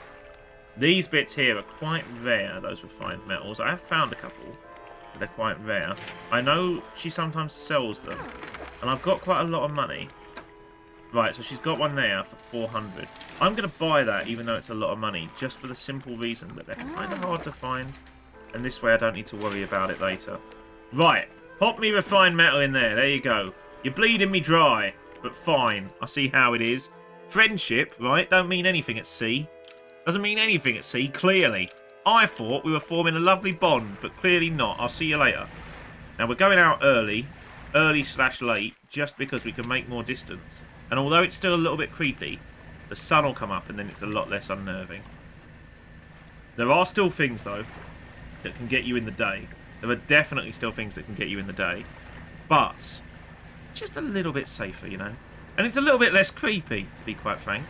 These bits here are quite rare, those refined metals. I have found a couple, but they're quite rare. I know she sometimes sells them, and I've got quite a lot of money. Right, so she's got one there for 400. I'm going to buy that, even though it's a lot of money, just for the simple reason that they're kind of hard to find. And this way I don't need to worry about it later. Right, pop me refined metal in there. There you go. You're bleeding me dry, but fine. I see how it is. Friendship, right, don't mean anything at sea. Doesn't mean anything at sea, clearly. I thought we were forming a lovely bond, but clearly not. I'll see you later. Now, we're going out early/late, just because we can make more distance. And although it's still a little bit creepy, the sun will come up and then it's a lot less unnerving. There are still things, though, that can get you in the day. There are definitely still things that can get you in the day. But just a little bit safer, you know. And it's a little bit less creepy, to be quite frank.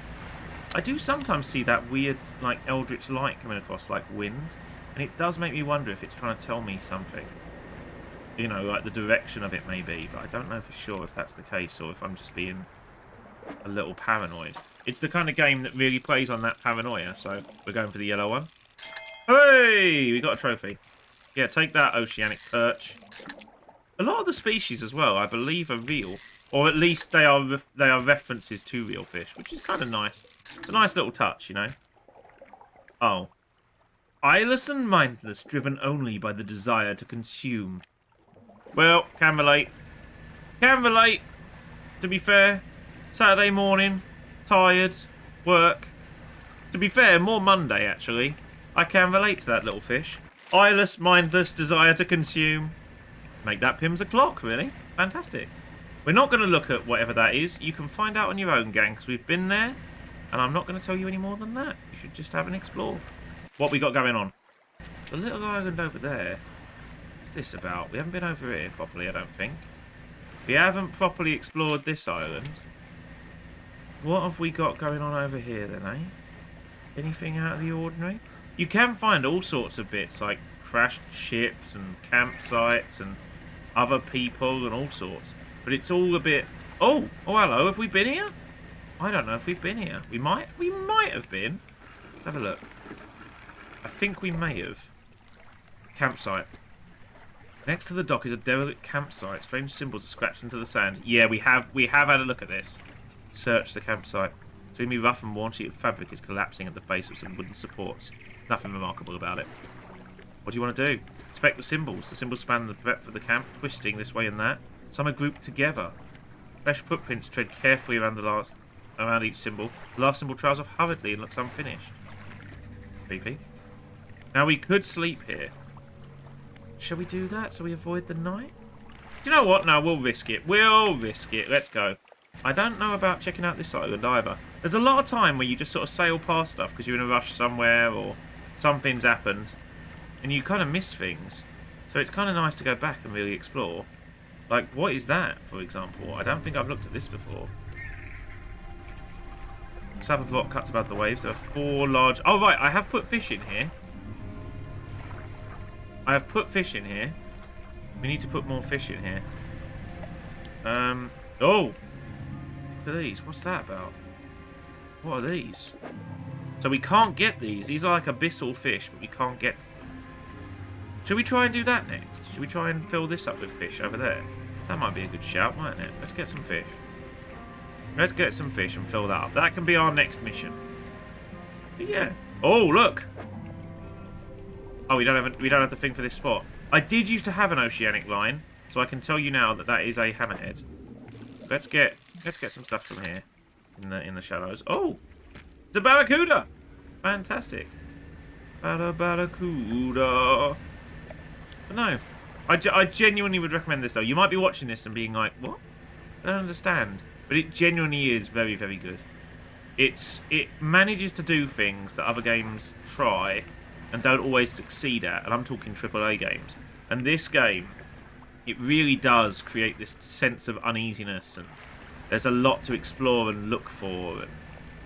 I do sometimes see that weird, like, eldritch light coming across, like wind. And it does make me wonder if it's trying to tell me something. You know, like the direction of it may be. But I don't know for sure if that's the case or if I'm just being a little paranoid. It's the kind of game that really plays on that paranoia, so we're going for the yellow one. Hey! We got a trophy. Yeah, take that, oceanic perch. A lot of the species as well, I believe, are real. Or at least they are references to real fish, which is kind of nice. It's a nice little touch, you know? Oh. Eyeless and mindless, driven only by the desire to consume. Well, can relate. Can relate, to be fair. Saturday morning, tired, work. To be fair, more Monday, actually. I can relate to that little fish. Eyeless, mindless, desire to consume. Make that Pim's a clock, really. Fantastic. We're not going to look at whatever that is. You can find out on your own, gang, because we've been there. And I'm not going to tell you any more than that. You should just have an explore. What we got going on? The little island over there. What's this about? We haven't been over here properly, I don't think. We haven't properly explored this island. What have we got going on over here then, eh? Anything out of the ordinary? You can find all sorts of bits, like crashed ships and campsites and other people and all sorts. But it's all a bit... Oh, hello, have we been here? I don't know if we've been here. We might have been. Let's have a look. I think we may have. Campsite. Next to the dock is a derelict campsite. Strange symbols are scratched into the sand. Yeah, we have had a look at this. Search the campsite. Extremely rough and worn sheet of fabric is collapsing at the base of some wooden supports. Nothing remarkable about it. What do you want to do? Inspect the symbols. The symbols span the breadth of the camp, twisting this way and that. Some are grouped together. Fresh footprints tread carefully around each symbol. The last symbol trails off hurriedly and looks unfinished. Creepy. Now we could sleep here. Shall we do that so we avoid the night? Do you know what? No, we'll risk it. We'll risk it. Let's go. I don't know about checking out this island either. There's a lot of time where you just sort of sail past stuff because you're in a rush somewhere or something's happened and you kind of miss things. So it's kind of nice to go back and really explore. Like, what is that, for example? I don't think I've looked at this before. Slab of rock cuts above the waves. There are 4 large... Oh, right, I have put fish in here. I have put fish in here. We need to put more fish in here. Oh! Look at these. What's that about? What are these? So we can't get these. These are like abyssal fish, but we can't get them. Should we try and do that next? Should we try and fill this up with fish over there? That might be a good shout, mightn't it? Let's get some fish. Let's get some fish and fill that up. That can be our next mission. But yeah. Oh, look! Oh, we don't have the thing for this spot. I did used to have an oceanic line, so I can tell you now that that is a hammerhead. Let's get some stuff from here in the shallows. Oh, it's a barracuda! Fantastic. Barracuda. But no, I genuinely would recommend this though. You might be watching this and being like, what? I don't understand. But it genuinely is very, very good. It manages to do things that other games try and don't always succeed at, and I'm talking AAA games. And this game, it really does create this sense of uneasiness, and there's a lot to explore and look for,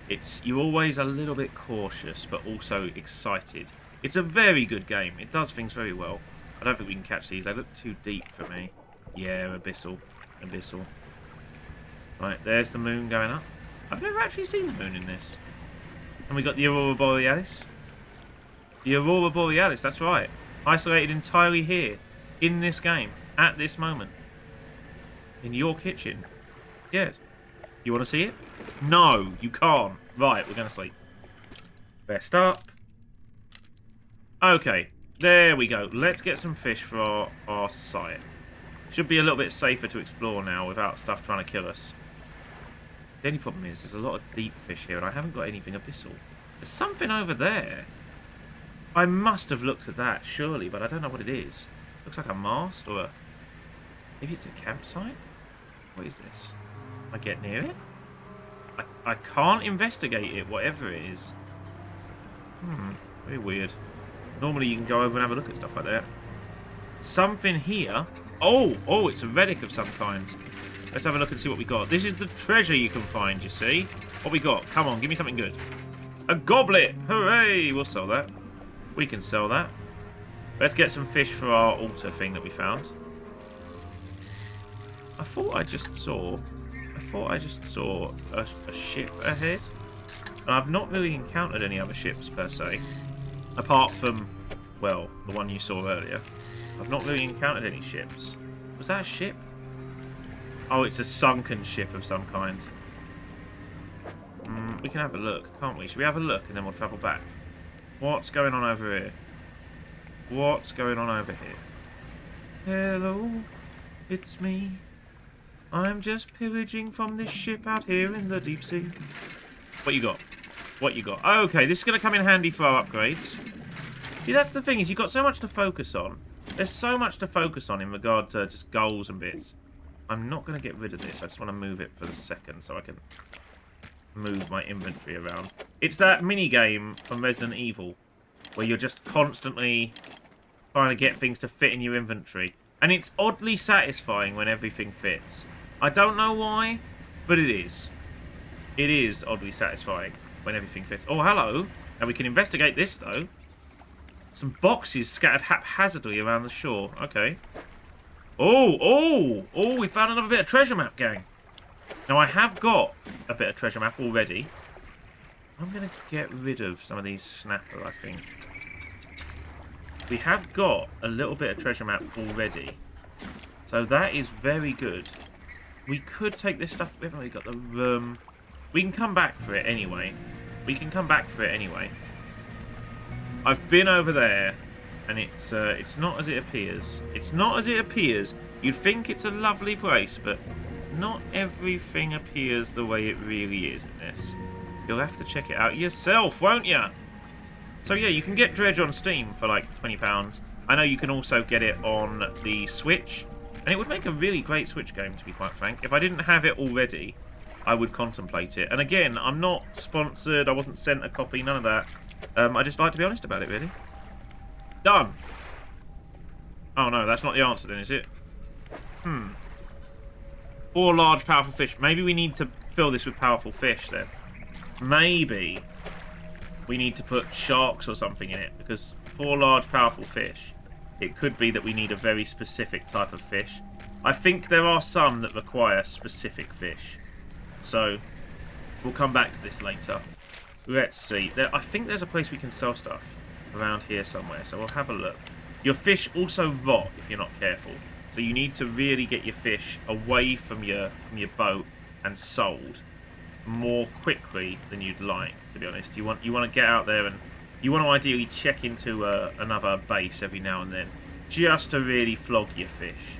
and you're always a little bit cautious, but also excited. It's a very good game. It does things very well. I don't think we can catch these. They look too deep for me. Yeah, abyssal. Right, there's the moon going up. I've never actually seen the moon in this. And we got the Aurora Borealis. The Aurora Borealis, that's right. Isolated entirely here, in this game, at this moment. In your kitchen. Yeah. You want to see it? No, you can't. Right, we're going to sleep. Rest up. Okay, there we go. Let's get some fish for our site. Should be a little bit safer to explore now without stuff trying to kill us. The only problem is there's a lot of deep fish here and I haven't got anything abyssal. There's something over there. I must have looked at that, surely, but I don't know what it is. Looks like a mast or a... Maybe it's a campsite? What is this? I get near it? I can't investigate it, whatever it is. Very weird. Normally you can go over and have a look at stuff like that. Something here. Oh, it's a relic of some kind. Let's have a look and see what we got. This is the treasure you can find, you see? What we got? Come on, give me something good. A goblet! Hooray! We'll sell that. We can sell that. Let's get some fish for our altar thing that we found. I thought I just saw a ship ahead. And I've not really encountered any other ships per se. Apart from, well, the one you saw earlier. I've not really encountered any ships. Was that a ship? Oh, it's a sunken ship of some kind. We can have a look, can't we? Should we have a look and then we'll travel back? What's going on over here? What's going on over here? Hello, it's me. I'm just pillaging from this ship out here in the deep sea. What you got? What you got? Okay, this is going to come in handy for our upgrades. See, that's the thing, is you've got so much to focus on. There's so much to focus on in regard to just goals and bits. I'm not going to get rid of this. I just want to move it for a second so I can move my inventory around. It's that mini-game from Resident Evil where you're just constantly trying to get things to fit in your inventory. And it's oddly satisfying when everything fits. I don't know why, but it is. It is oddly satisfying when everything fits. Oh, hello. Now we can investigate this, though. Some boxes scattered haphazardly around the shore. Okay. Oh, we found another bit of treasure map, gang. Now, I have got a bit of treasure map already. I'm going to get rid of some of these snapper, I think. We have got a little bit of treasure map already. So that is very good. We could take this stuff. We haven't really got the room. We can come back for it anyway. I've been over there, and it's not as it appears. It's not as it appears. You'd think it's a lovely place, but not everything appears the way it really is in this. You'll have to check it out yourself, won't you? So yeah, you can get Dredge on Steam for like £20. I know you can also get it on the Switch, and it would make a really great Switch game, to be quite frank. If I didn't have it already, I would contemplate it. And again, I'm not sponsored, I wasn't sent a copy, none of that. I just like to be honest about it, really. Done. Oh no, that's not the answer then, is it? 4 large, powerful fish. Maybe we need to fill this with powerful fish then. Maybe we need to put sharks or something in it, because 4 large, powerful fish, it could be that we need a very specific type of fish. I think there are some that require specific fish. So, we'll come back to this later. Let's see. I think there's a place we can sell stuff around here somewhere, so we'll have a look. Your fish also rot if you're not careful. So you need to really get your fish away from your boat and sold more quickly than you'd like, to be honest. You want to get out there and you want to ideally check into another base every now and then, just to really flog your fish.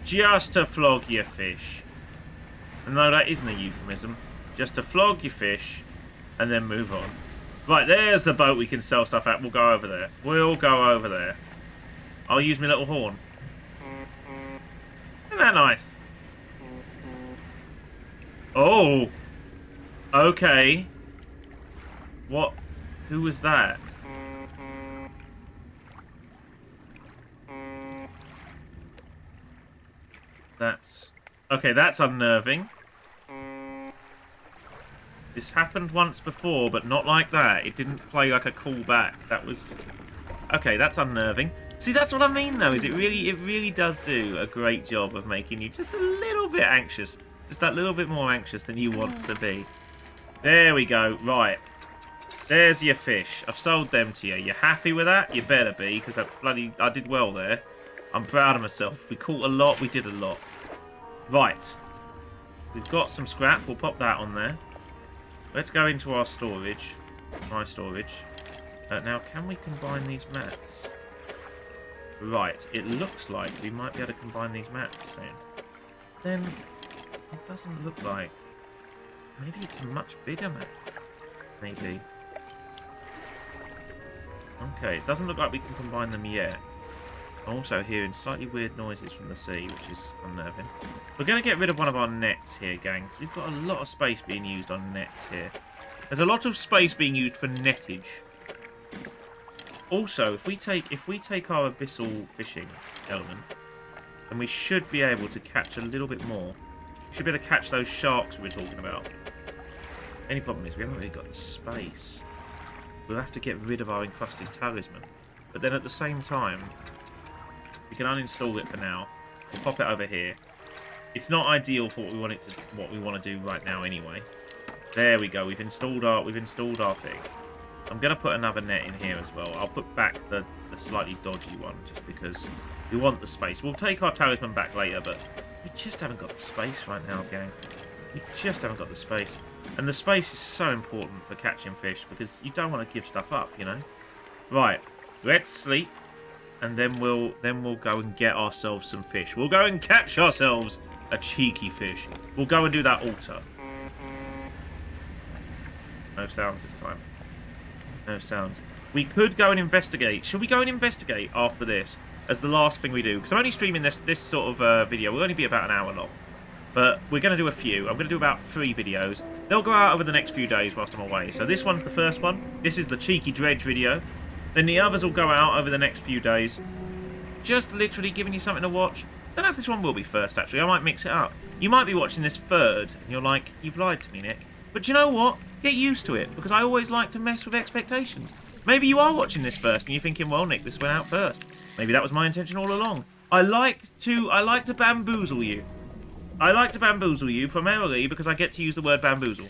Just to flog your fish. And no, that isn't a euphemism. Just to flog your fish and then move on. Right, there's the boat we can sell stuff at. We'll go over there. I'll use my little horn. Isn't that nice? Oh. Okay. What? Who was that? Okay, that's unnerving. This happened once before, but not like that. It didn't play like a callback. That was... Okay, that's unnerving. See, that's what I mean, though, is it really does do a great job of making you just a little bit anxious. Just that little bit more anxious than you want to be. There we go. Right. There's your fish. I've sold them to you. You happy with that? You better be, because I did well there. I'm proud of myself. We caught a lot. We did a lot. Right. We've got some scrap. We'll pop that on there. Let's go into our storage. My storage. Now, can we combine these maps? Right. It looks like we might be able to combine these maps soon. Then, it doesn't look like... Maybe it's a much bigger map. Maybe. Okay, it doesn't look like we can combine them yet. I'm also hearing slightly weird noises from the sea, which is unnerving. We're going to get rid of one of our nets here, gang, because we've got a lot of space being used on nets here. There's a lot of space being used for nettage. Also, if we take our abyssal fishing element, then we should be able to catch a little bit more. We should be able to catch those sharks we were talking about. Any problem is we haven't really got the space. We'll have to get rid of our encrusted talisman. But then at the same time, we can uninstall it for now. We'll pop it over here. It's not ideal for what we want to do right now anyway. There we go. We've installed our thing. I'm going to put another net in here as well. I'll put back the slightly dodgy one just because We want the space. We'll take our talisman back later, but we just haven't got the space right now, gang. We just haven't got the space. And the space is so important for catching fish because you don't want to give stuff up, you know? Right. Let's sleep. And then we'll go and get ourselves some fish. We'll go and catch ourselves a cheeky fish. We'll go and do that altar. No sounds this time. No sounds. We could go and investigate. Should we go and investigate after this as the last thing we do? Because I'm only streaming this sort of video. We'll only be about an hour long. But we're going to do a few. I'm going to do about 3 videos. They'll go out over the next few days whilst I'm away. So this one's the first one. This is the cheeky dredge video. Then the others will go out over the next few days. Just literally giving you something to watch. Don't know if this one will be first, actually. I might mix it up. You might be watching this third, and you're like, you've lied to me, Nick. But do you know what? Get used to it, because I always like to mess with expectations. Maybe you are watching this first, and you're thinking, well, Nick, this went out first. Maybe that was my intention all along. I like to bamboozle you. I like to bamboozle you, primarily because I get to use the word bamboozle.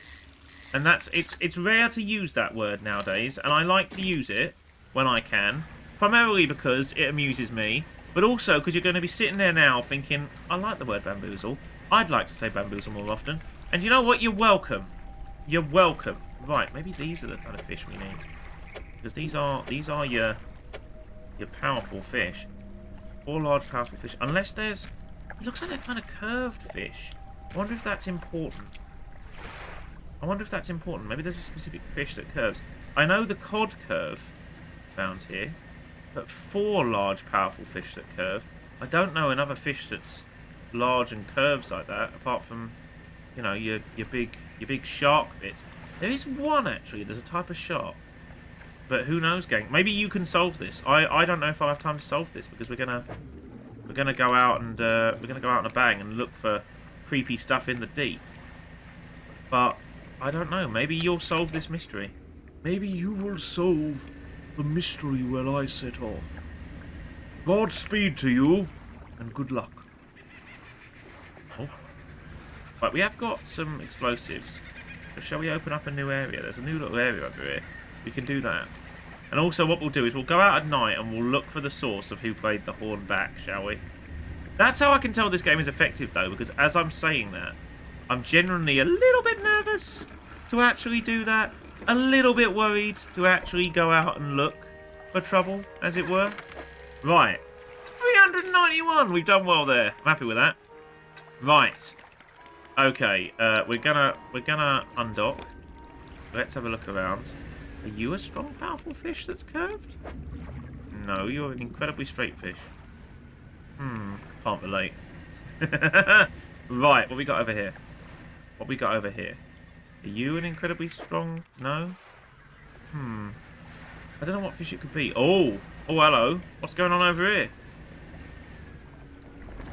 And it's rare to use that word nowadays, and I like to use it when I can. Primarily because it amuses me, but also because you're going to be sitting there now thinking, I like the word bamboozle. I'd like to say bamboozle more often. And you know what? You're welcome. You're welcome. Right, maybe these are the kind of fish we need. Because these are your powerful fish. 4 large powerful fish. Unless there's... It looks like they're kind of curved fish. I wonder if that's important. Maybe there's a specific fish that curves. I know the cod curve found here. But 4 large powerful fish that curve. I don't know another fish that's large and curves like that, apart from, you know, your big shark bits. There is one actually. There's a type of shark, but who knows, gang? Maybe you can solve this. I don't know if I'll have time to solve this because we're gonna go out and on a bang and look for creepy stuff in the deep. But I don't know. Maybe you'll solve this mystery. Maybe you will solve the mystery while I set off. Godspeed to you, and good luck. Oh. Right, we have got some explosives. So shall we open up a new area? There's a new little area over here. We can do that. And also what we'll do is we'll go out at night and we'll look for the source of who played the horn back, shall we? That's how I can tell this game is effective, though, because as I'm saying that, I'm genuinely a little bit nervous to actually do that. A little bit worried to actually go out and look for trouble, as it were. Right. 391! We've done well there. I'm happy with that. Right. Okay, we're gonna undock. Let's have a look around. Are you a strong, powerful fish that's curved? No, you're an incredibly straight fish. Can't relate. Right, what we got over here? Are you an incredibly strong... No? I don't know what fish it could be. Oh, hello. What's going on over here?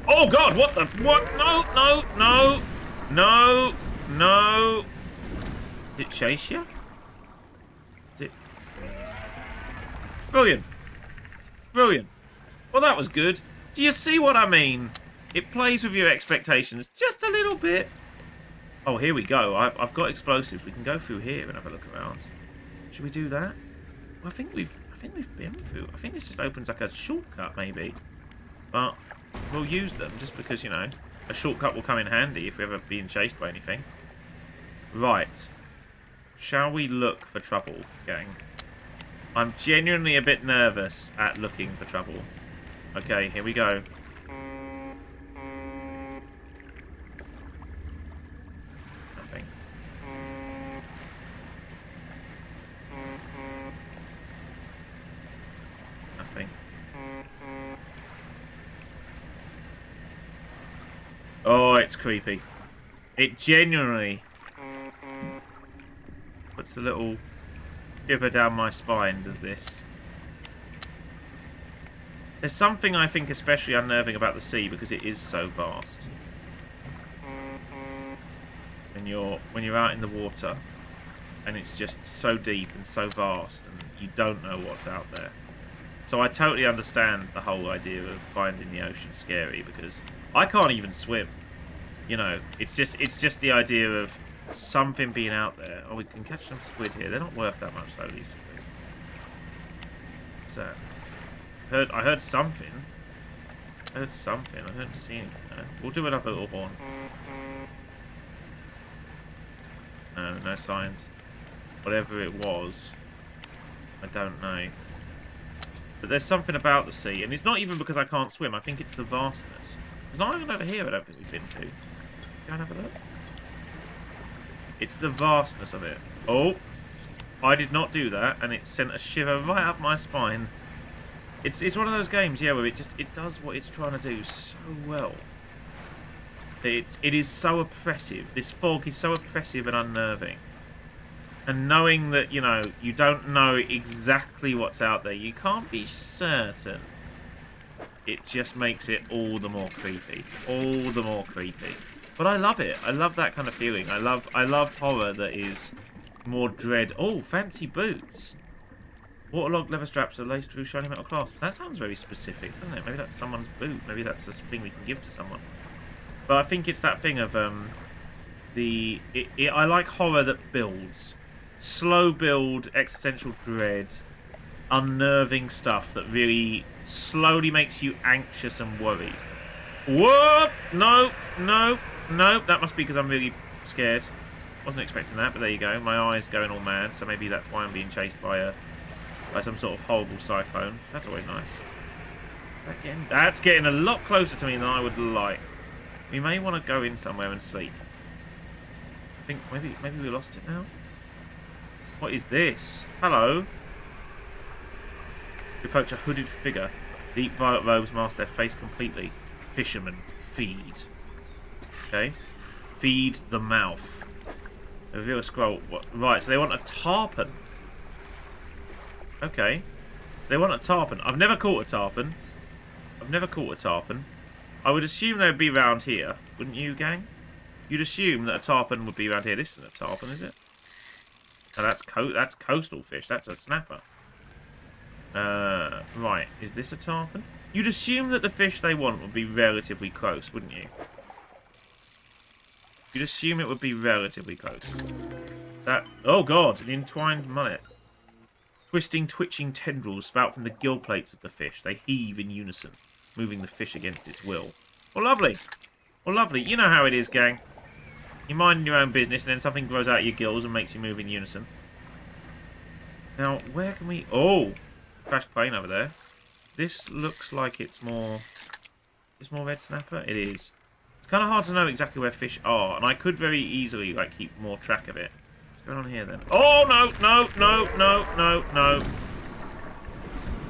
Oh, God, what the... What? No. Did it chase you? Did it... Brilliant. Well, that was good. Do you see what I mean? It plays with your expectations just a little bit. Oh, here we go. I've got explosives. We can go through here and have a look around. Should we do that? Well, I think we've been through. I think this just opens like a shortcut, maybe. But we'll use them just because, you know, a shortcut will come in handy if we're ever being chased by anything. Right. Shall we look for trouble, gang? I'm genuinely a bit nervous at looking for trouble. Okay, here we go. Nothing. Nothing. Oh, it's creepy. It genuinely puts a little shiver down my spine, does this. There's something I think especially unnerving about the sea because it is so vast. When you're out in the water and it's just so deep and so vast and you don't know what's out there. So I totally understand the whole idea of finding the ocean scary because I can't even swim. You know, it's just the idea of something being out there. Oh, we can catch some squid here. They're not worth that much though, these squid. What's that? I heard something. I heard something. I don't see anything there. We'll do another little horn. No, no signs. Whatever it was, I don't know. But there's something about the sea, and it's not even because I can't swim. I think it's the vastness. There's an island over here I don't think we've been to. Go and have a look. It's the vastness of it. Oh, I did not do that, and it sent a shiver right up my spine. It's one of those games, yeah, where it does what it's trying to do so well. It is so oppressive. This fog is so oppressive and unnerving. And knowing that, you know, you don't know exactly what's out there, you can't be certain. It just makes it all the more creepy. All the more creepy. But I love it. I love that kind of feeling. I love horror that is more dread. Oh, fancy boots. Waterlogged leather straps are laced through shiny metal clasps. That sounds very specific, doesn't it? Maybe that's someone's boot. Maybe that's a thing we can give to someone. But I think it's that thing of I like horror that builds. Slow build, existential dread, unnerving stuff that really slowly makes you anxious and worried. What? No, no, no. That must be because I'm really scared. Wasn't expecting that, but there you go. My eyes going all mad, so maybe that's why I'm being chased by some sort of horrible cyclone. That's always nice. Again, that's getting a lot closer to me than I would like. We may want to go in somewhere and sleep. I think maybe we lost it now. What is this? Hello. We approach a hooded figure. Deep violet robes mask their face completely. Fisherman, feed. Okay. Feed the mouth. Reveal a scroll. What? Right, so they want a tarpon. Okay. So they want a tarpon. I've never caught a tarpon. I would assume they would be around here. Wouldn't you, gang? You'd assume that a tarpon would be around here. This isn't a tarpon, is it? No, that's coastal fish. That's a snapper. Right. Is this a tarpon? You'd assume that the fish they want would be relatively close, wouldn't you? You'd assume it would be relatively close. That... Oh, God. An entwined mullet. Twisting, twitching tendrils spout from the gill plates of the fish. They heave in unison, moving the fish against its will. Well, lovely. Well, lovely. You know how it is, gang. You're minding your own business, and then something grows out of your gills and makes you move in unison. Now, where can we... Oh! Crashed plane over there. This looks like it's more... Is more red snapper? It is. It's kind of hard to know exactly where fish are, and I could very easily, like, keep more track of it. What's going on here, then? Oh, no! No! No! No! No! No!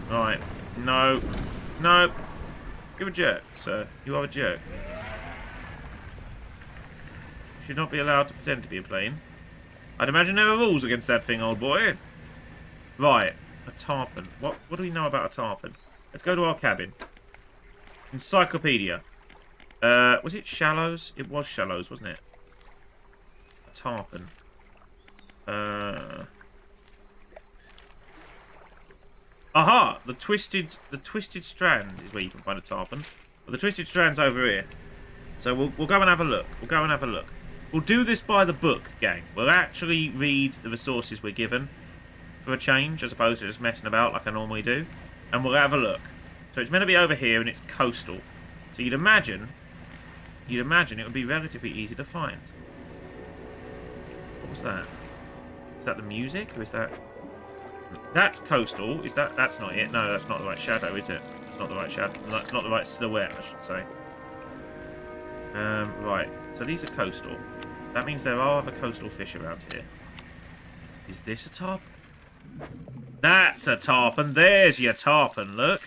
Right. No. No. Give a jerk, sir. You are a jerk. Should not be allowed to pretend to be a plane. I'd imagine there are rules against that thing, old boy. Right, a tarpon. What do we know about a tarpon? Let's go to our cabin. Encyclopedia. Was it shallows? It was shallows, wasn't it? A tarpon. Aha! The twisted strand is where you can find a tarpon. Well, the twisted strand's over here. So we'll go and have a look. We'll do this by the book, gang. We'll actually read the resources we're given for a change, as opposed to just messing about like I normally do. And we'll have a look. So it's meant to be over here, and it's coastal. So you'd imagine it would be relatively easy to find. What was that? Is that the music, or is that... That's coastal. Is that... That's not it. No, that's not the right shadow, is it? It's not the right shadow. No, it's not the right silhouette, I should say. Right. So these are coastal. That means there are other coastal fish around here. Is this a tarpon? That's a tarpon. There's your tarpon, look.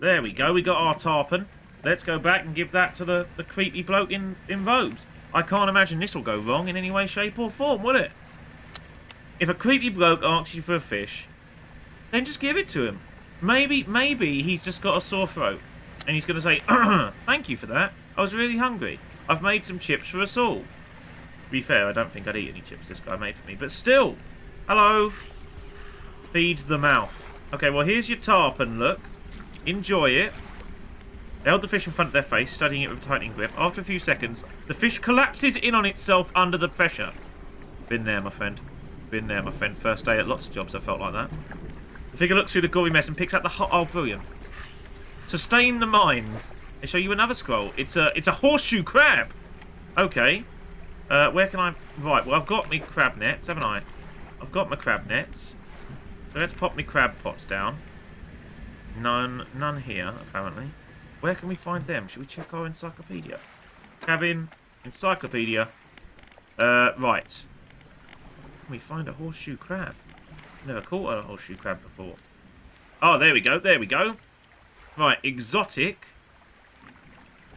There we go. We got our tarpon. Let's go back and give that to the creepy bloke in robes. I can't imagine this will go wrong in any way, shape or form, will it? If a creepy bloke asks you for a fish, then just give it to him. Maybe he's just got a sore throat. And he's going to say, thank you for that. I was really hungry. I've made some chips for us all. To be fair, I don't think I'd eat any chips this guy made for me. But still. Hello. Feed the mouth. Okay, well, here's your tarpon, look. Enjoy it. They held the fish in front of their face, studying it with a tightening grip. After a few seconds, the fish collapses in on itself under the pressure. Been there, my friend. Been there, my friend. First day at lots of jobs, I felt like that. The figure looks through the gory mess and picks out the hot... Oh, brilliant. Sustain the mind. I'll show you another scroll. It's a horseshoe crab. Okay. Where can I... Right, well, I've got me crab nets, haven't I? I've got my crab nets. So let's pop me crab pots down. None here, apparently. Where can we find them? Should we check our encyclopedia? Cabin, encyclopedia. Right. Can we find a horseshoe crab? Never caught a horseshoe crab before. Oh, there we go, there we go. Right, exotic.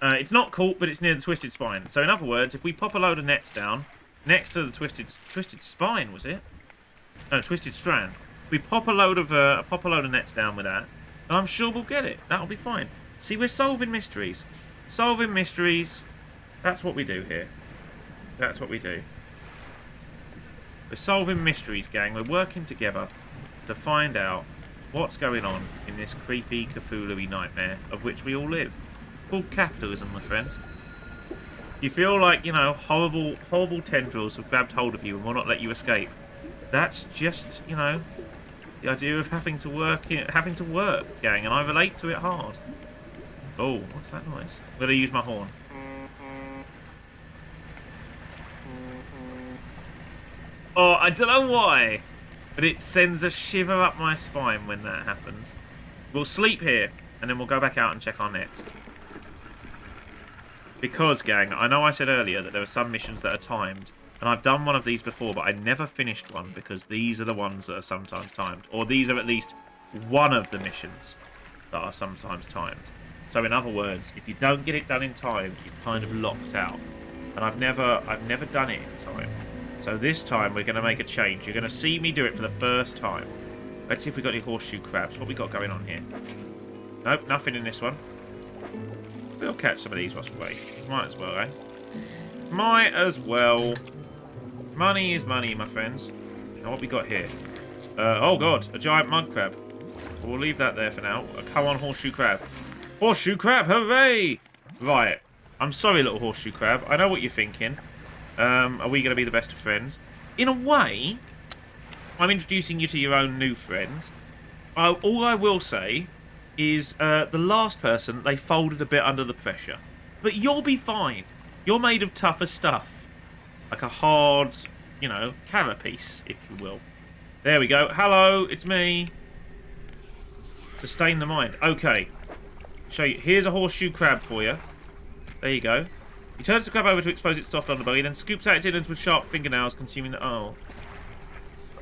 It's not caught, but it's near the twisted spine. So in other words, if we pop a load of nets down next to the twisted spine, was it? No, twisted strand. We pop a load of nets down with that, and I'm sure we'll get it. That'll be fine. See, we're solving mysteries. Solving mysteries. That's what we do here. That's what we do. We're solving mysteries, gang. We're working together to find out what's going on in this creepy Cthulhu-y nightmare of which we all live. Called capitalism, my friends. You feel like, you know, horrible tendrils have grabbed hold of you and will not let you escape. That's just, you know, the idea of having to work, gang, and I relate to it hard. Oh, what's that noise? I'm going to use my horn. Oh, I don't know why, but it sends a shiver up my spine when that happens. We'll sleep here, and then we'll go back out and check our nets. Because, gang, I know I said earlier that there are some missions that are timed, and I've done one of these before, but I never finished one because these are the ones that are sometimes timed. Or these are at least one of the missions that are sometimes timed. So in other words, if you don't get it done in time, you're kind of locked out. And I've never done it in time. So this time we're going to make a change. You're going to see me do it for the first time. Let's see if we've got any horseshoe crabs. What we got going on here? Nope, nothing in this one. We'll catch some of these whilst we wait. Might as well, eh? Might as well. Money is money, my friends. Now what we got here? Oh god, a giant mud crab. We'll leave that there for now. Come on, horseshoe crab. Horseshoe crab, hooray! Right. I'm sorry, little horseshoe crab. I know what you're thinking. Are we going to be the best of friends? In a way, I'm introducing you to your own new friends. All I will say is the last person, they folded a bit under the pressure. But you'll be fine. You're made of tougher stuff. Like a hard, you know, carapace, if you will. There we go. Hello, it's me. Sustain the mind. Okay. Show you. Here's a horseshoe crab for you. There you go. He turns the crab over to expose its soft underbelly, then scoops out its innards with sharp fingernails, consuming the... Oh.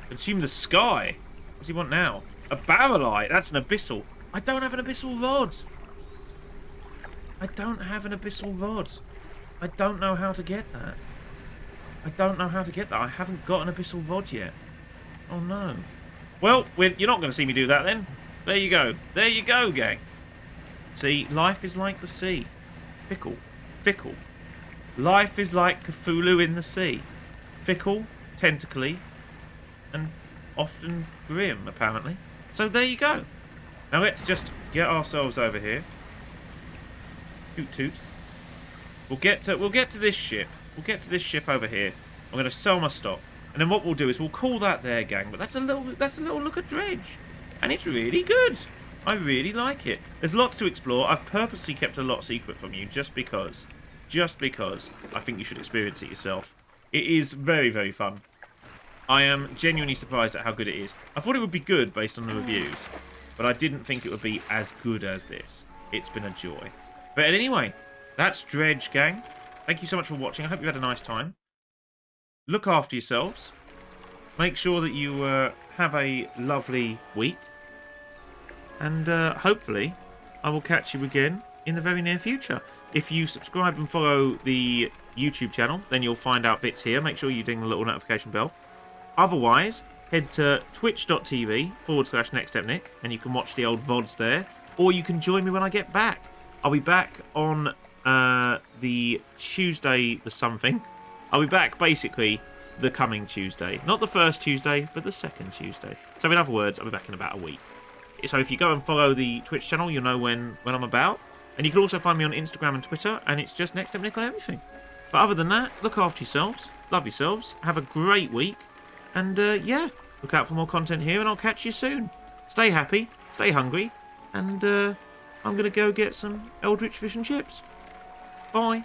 Consume the sky? What does he want now? A barrelite? That's an abyssal. I don't have an abyssal rod. I don't have an abyssal rod. I don't know how to get that. I don't know how to get that. I haven't got an abyssal rod yet. Oh, no. Well, you're not going to see me do that, then. There you go. There you go, gang. See, life is like the sea. Fickle. Fickle. Life is like Cthulhu in the sea. Fickle, tentacly, and often grim, apparently. So there you go. Now let's just get ourselves over here. Toot toot. We'll get to this ship. We'll get to this ship over here. I'm going to sell my stock. And then what we'll do is we'll call that there, gang. But that's a little look at Dredge. And it's really good. I really like it. There's lots to explore. I've purposely kept a lot secret from you just because. Just because I think you should experience it yourself. It is very, very fun. I am genuinely surprised at how good it is. I thought it would be good based on the reviews, but I didn't think it would be as good as this. It's been a joy. But anyway, that's Dredge, gang. Thank you so much for watching. I hope you had a nice time. Look after yourselves. Make sure that you have a lovely week. And hopefully, I will catch you again in the very near future. If you subscribe and follow the YouTube channel, then you'll find out bits here. Make sure you ding the little notification bell. Otherwise, head to twitch.tv/nextstepnick and you can watch the old VODs there. Or you can join me when I get back. I'll be back on the Tuesday, the something. I'll be back basically the coming Tuesday. Not the first Tuesday, but the second Tuesday. So in other words, I'll be back in about a week. So if you go and follow the Twitch channel, you'll know when I'm about. And you can also find me on Instagram and Twitter, and it's just nextstepnick on everything. But other than that, look after yourselves, love yourselves, have a great week, and yeah, look out for more content here, and I'll catch you soon. Stay happy, stay hungry, and I'm going to go get some Eldritch fish and chips. Bye.